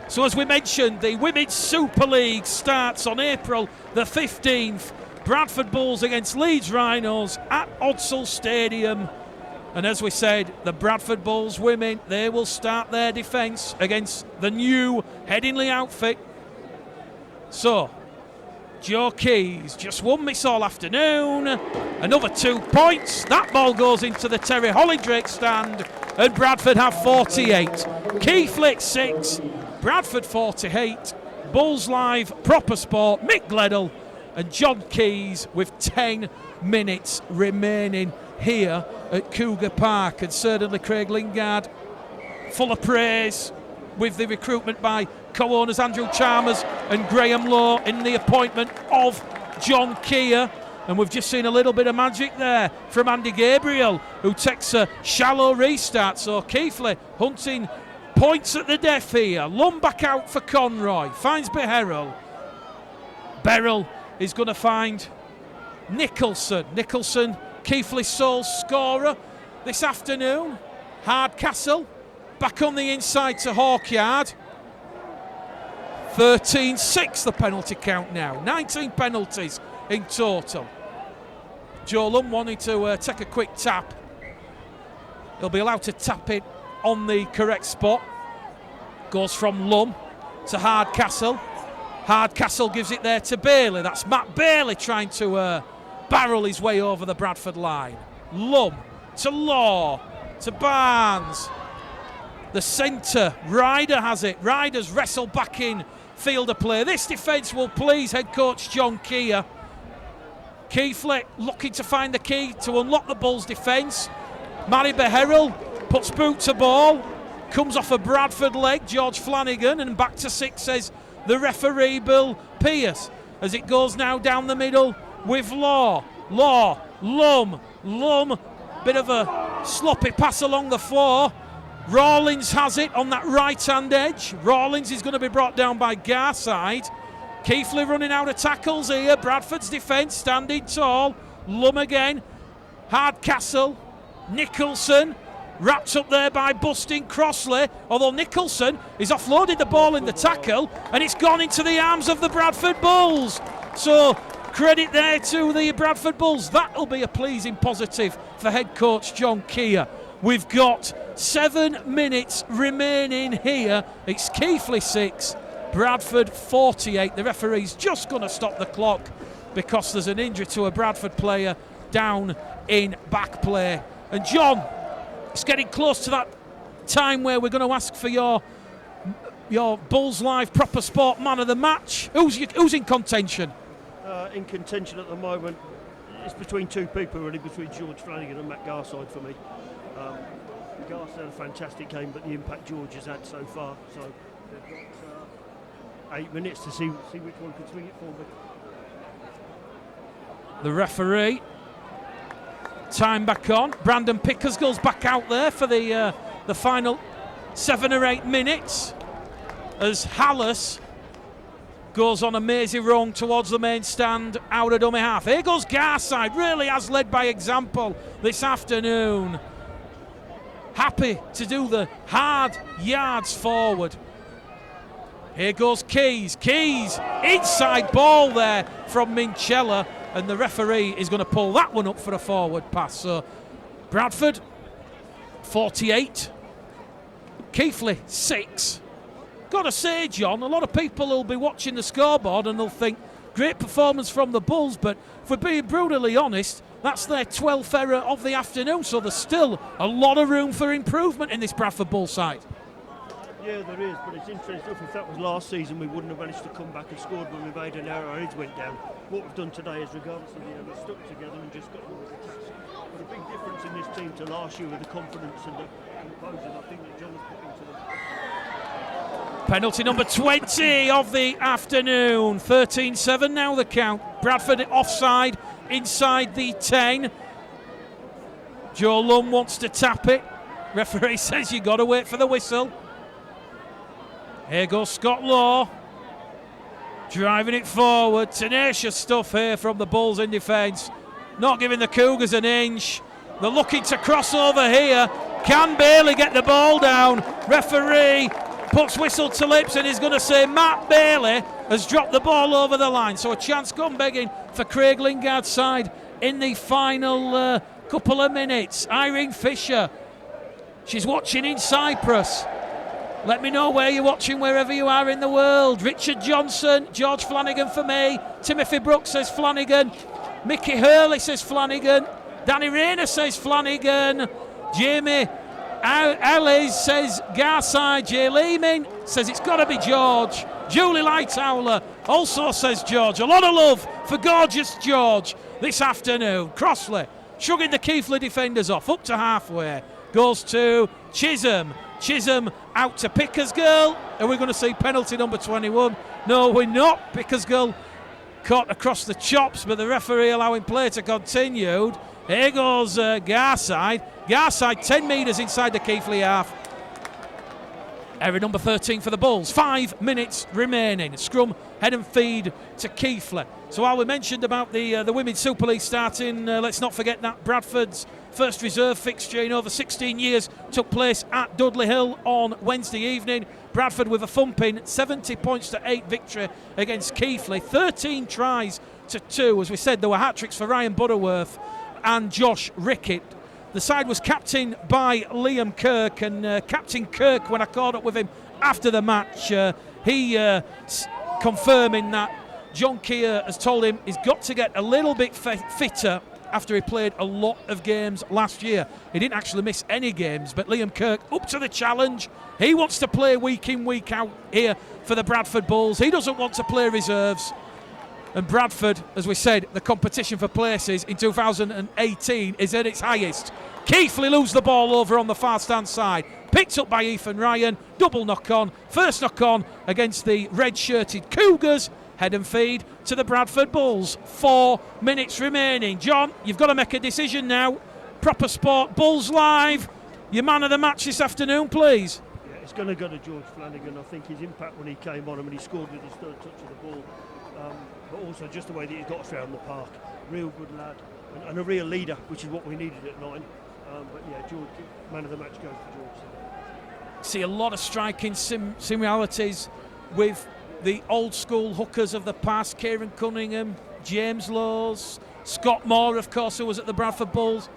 So as we mentioned, the Women's Super League starts on April the 15th. Bradford Bulls against Leeds Rhinos at Odsal Stadium. And as we said, the Bradford Bulls women, they will start their defence against the new Headingley outfit. So, Joe Keys, just one miss all afternoon. Another 2 points. That ball goes into the Terry Hollindrake stand. And Bradford have 48. Keighley 6. Bradford 48, Bulls Live, Proper Sport, Mick Gledall and John Keys with 10 minutes remaining here at Cougar Park, and certainly Craig Lingard full of praise with the recruitment by co-owners Andrew Chalmers and Graham Lowe in the appointment of John Keir. And we've just seen a little bit of magic there from Andy Gabriel, who takes a shallow restart. So Keighley hunting points at the death here. Lum back out for Conroy, finds Beherrell. Beryl is going to find Nicholson. Nicholson, Keighley's sole scorer this afternoon. Hardcastle back on the inside to Hawkyard. 13-6 the penalty count now. 19 penalties in total. Joe Lum wanting to take a quick tap. He'll be allowed to tap it on the correct spot. Goes from Lum to Hardcastle. Hardcastle gives it there to Bailey. That's Matt Bailey trying to barrel his way over the Bradford line. Lum to Law to Barnes. The centre, Ryder has it. Ryder's wrestled back in field of play. This defence will please head coach John Keir. Keighley looking to find the key to unlock the Bulls' defence. Matty Beherrell puts boot to ball. Comes off a Bradford leg, George Flanagan, and back to 6 says the referee Bill Pearce. As it goes now down the middle with Law, Lum, bit of a sloppy pass along the floor. Rawlins has it on that right-hand edge. Rawlins is going to be brought down by Garside. Keighley running out of tackles here. Bradford's defence standing tall. Lum again. Hardcastle. Nicholson. Wrapped up there by Busting Crossley. Although Nicholson is offloaded the ball in the tackle and it's gone into the arms of the Bradford Bulls. So credit there to the Bradford Bulls. That'll be a pleasing positive for head coach John Keir. We've got 7 minutes remaining here. It's Keighley 6, Bradford 48. The referee's just going to stop the clock because there's an injury to a Bradford player down in back play. And John, it's getting close to that time where we're going to ask for your Bulls Live Proper Sport Man of the Match. Who's in contention? In contention at the moment, it's between two people really, between George Flanagan and Matt Garside for me. Garside had a fantastic game, but the impact George has had so far. So they've got 8 minutes to see which one can swing it forward. The referee, time back on. Brandon Pickers goes back out there for the final 7 or 8 minutes as Hallis goes on a mazy run towards the main stand out of dummy half. Here goes Garside, really has led by example this afternoon. Happy to do the hard yards forward. Here goes Keys, inside ball there from Minchella, and the referee is going to pull that one up for a forward pass. So Bradford 48, Keighley 6. Got to say, John, a lot of people will be watching the scoreboard and they'll think great performance from the Bulls, but if we're being brutally honest, that's their 12th error of the afternoon, so there's still a lot of room for improvement in this Bradford Bull side. Yeah, there is, but it's interesting. If that was last season, we wouldn't have managed to come back and scored when we made an error, our heads went down. What we've done today is, regardless of the error, stuck together and just got all the attacks. But a big difference in this team to last year with the confidence and the composure I think that John has put into them. Penalty number 20 of the afternoon. 13-7 now the count. Bradford offside inside the 10. Joe Lum wants to tap it. Referee says you got to wait for the whistle. Here goes Scott Law. Driving it forward. Tenacious stuff here from the Bulls in defence. Not giving the Cougars an inch. They're looking to cross over here. Can Bailey get the ball down? Referee puts whistle to lips and is going to say Matt Bailey has dropped the ball over the line. So a chance gone begging for Craig Lingard's side in the final couple of minutes. Irene Fisher, she's watching in Cyprus. Let me know where you're watching, wherever you are in the world. Richard Johnson, George Flanagan for me. Timothy Brooks says Flanagan. Mickey Hurley says Flanagan. Danny Rayner says Flanagan. Jamie Ellis says Garside. Jay Leeming says it's got to be George. Julie Lighthowler also says George. A lot of love for gorgeous George this afternoon. Crossley shrugging the Keighley defenders off. Up to halfway. Goes to Chisholm. Chisholm out to Pickersgill. Are we going to see penalty number 21? No, we're not. Pickersgill caught across the chops, but the referee allowing play to continue. Here goes Garside. Garside 10 metres inside the Keighley half. Error number 13 for the Bulls. 5 minutes remaining. Scrum, head and feed to Keighley. So while we mentioned about the Women's Super League starting, let's not forget that Bradford's first reserve fixture in over 16 years took place at Dudley Hill on Wednesday evening. Bradford with a thumping 70 points to 8 victory against Keighley. 13 tries to 2. As we said, there were hat-tricks for Ryan Butterworth and Josh Rickett. The side was captained by Liam Kirk, and Captain Kirk, when I caught up with him after the match, he confirming that John Keir has told him he's got to get a little bit fitter after he played a lot of games last year. He didn't actually miss any games, but Liam Kirk up to the challenge. He wants to play week in, week out here for the Bradford Bulls. He doesn't want to play reserves. And Bradford, as we said, the competition for places in 2018 is at its highest. Keighley lose the ball over on the far stand side. Picked up by Ethan Ryan. Double knock on. First knock on against the red-shirted Cougars. Head and feed to the Bradford Bulls. 4 minutes remaining. John, you've got to make a decision now. Proper Sport, Bulls Live. Your man of the match this afternoon, please. Yeah, it's going to go to George Flanagan. I think his impact when he came on and when he scored with his third touch of the ball, but also just the way that he got us around the park. Real good lad and a real leader, which is what we needed at 9. But yeah, George, man of the match goes to George. See a lot of striking similarities with the old school hookers of the past. Kieran Cunningham, James Laws, Scott Moore, of course, who was at the Bradford Bulls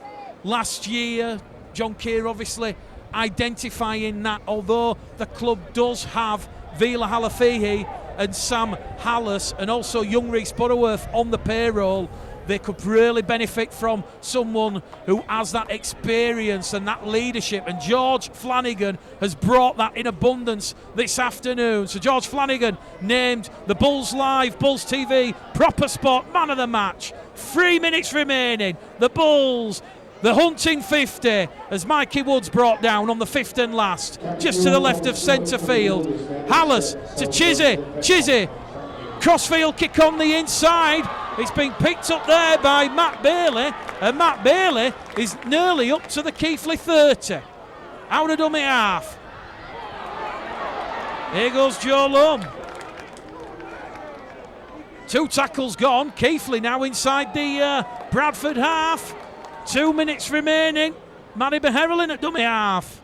last year. John Keir obviously identifying that, although the club does have Vila Halafihi and Sam Hallis and also young Reece Butterworth on the payroll, they could really benefit from someone who has that experience and that leadership, and George Flanagan has brought that in abundance this afternoon. So George Flanagan named the Bulls Live, Bulls TV, Proper Sport man of the match. 3 minutes remaining. The Bulls, the hunting 50, as Mikey Woods brought down on the fifth and last, just to the left of centre field. Hallis to Chizzy, crossfield kick on the inside. It's been picked up there by Matt Bailey, and Matt Bailey is nearly up to the Keighley 30. Out of dummy half. Here goes Joe Lum. 2 tackles gone. Keighley now inside the Bradford half. 2 minutes remaining. Matty Beherlin at dummy half.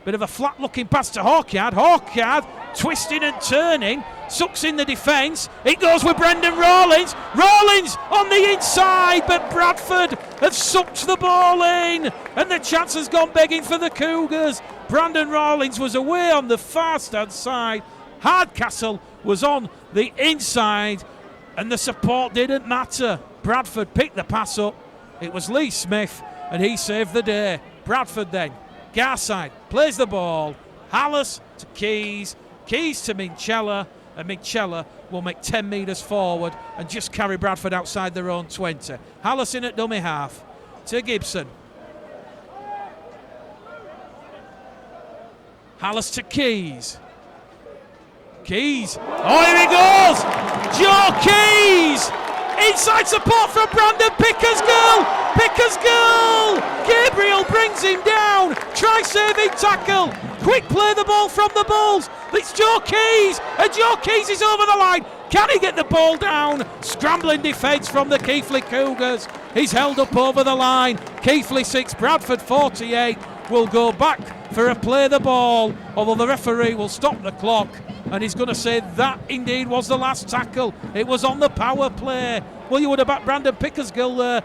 Bit of a flat looking pass to Hawkyard. Hawkyard twisting and turning, sucks in the defence. It goes with Brendan Rawlins. Rawlins on the inside, but Bradford have sucked the ball in, and the chance has gone begging for the Cougars. Brandon Rawlins was away on the far stand side. Hardcastle was on the inside, and the support didn't matter. Bradford picked the pass up. It was Lee Smith, and he saved the day. Bradford then, Garside plays the ball. Hallis to Keys. Keys to Minchella, and Minchella will make 10 metres forward and just carry Bradford outside their own 20. Hallis in at dummy half to Gibson. Hallis to Keys. Keys. Oh, here he goes! Joe Keys! Inside support from Brandon Pickersgill! Pickersgill! Gabriel brings him down! Try-saving tackle! Quick play the ball from the Bulls! It's Joe Keys! And Joe Keys is over the line! Can he get the ball down? Scrambling defence from the Keighley Cougars. He's held up over the line. Keighley 6, Bradford 48. Will go back for a play the ball, although the referee will stop the clock, and he's going to say that indeed was the last tackle. It was on the power play. Well, you would have backed Brandon Pickersgill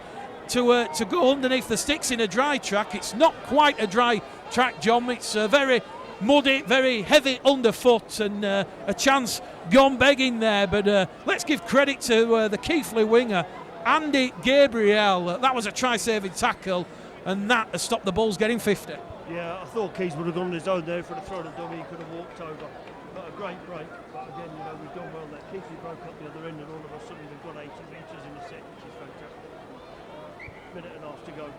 to go underneath the sticks in a dry track. It's not quite a dry track, John. It's very muddy, very heavy underfoot, and a chance gone begging there. But let's give credit to the Keighley winger, Andy Gabriel. That was a try-saving tackle, and that has stopped the Bulls getting 50. Yeah, I thought Keys would have gone on his own there for the throw to dummy. He could have walked over. Not a great break, but again, you know, we've done well there. Keighley broke up the other end, and all of a sudden they've got 80 metres in the set, which is fantastic. minute and a half to go.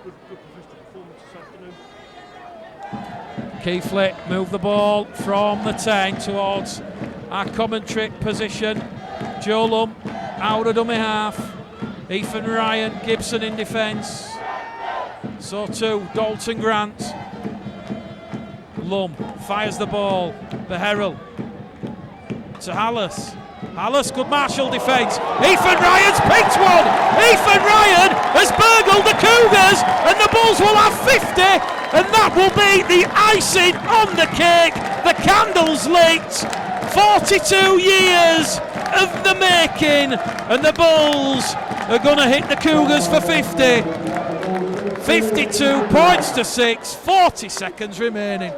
Good professional performance this afternoon. Keighley move the ball from the 10 towards our commentary position. Joe Lum out of dummy half. Ethan Ryan, Gibson in defence. So too Dalton Grant. Lum fires the ball. Beherrell to Hallis. Hallis, good martial defence. Ethan Ryan's picked one. Ethan Ryan has burgled the Cougars, and the Bulls will have 50, and that will be the icing on the cake. The candle's lit. 42 years of the making, and the Bulls are going to hit the Cougars for 50. 52 points to 6, 40 seconds remaining.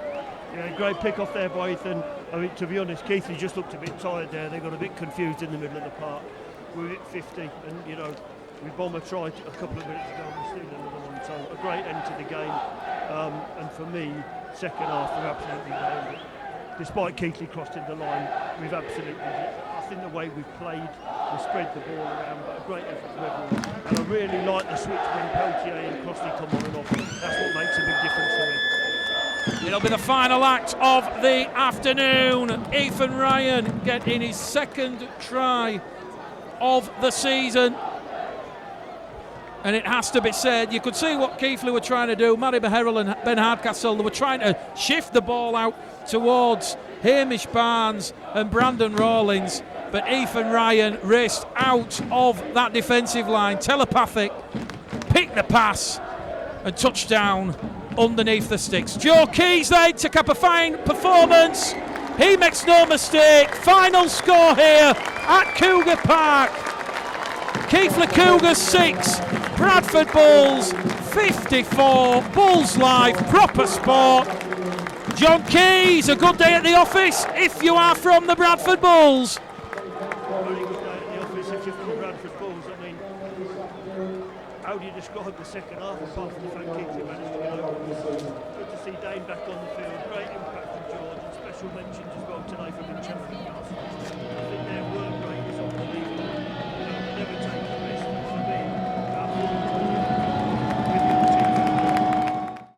Yeah, great pick off there by Ethan. I mean, to be honest, Keighley just looked a bit tired there. They got a bit confused in the middle of the park. We hit 50, and you know, we bomber tried a couple of minutes ago and we still another one. So a great end to the game. And for me, second half we're absolutely down. Despite Keighley crossing the line, we've absolutely. I think the way we've played, we spread the ball around, but a great effort from everyone. And I really like the switch when Peltier and Crossley come on and off. That's what makes a big difference for me. It'll be the final act of the afternoon. Ethan Ryan getting his second try of the season. And it has to be said, you could see what Keighley were trying to do. Matty Beherrell and Ben Hardcastle, they were trying to shift the ball out towards Hamish Barnes and Brandon Rawlins. But Ethan Ryan raced out of that defensive line, telepathic, picked the pass and touchdown underneath the sticks. Joe Keighley took up a fine performance. He makes no mistake. Final score here at Cougar Park. Keighley Cougars 6, Bradford Bulls 54. Bulls Live, proper sport. John Keys, a good day at the office if you are from the Bradford Bulls. Very good day at the office if you're from the Bradford Bulls. I mean, how do you describe the second half apart from the fact Keighley managed to get over? Good to see Dane back on the field. Great impact from George, and special mentions as well today from Winchester.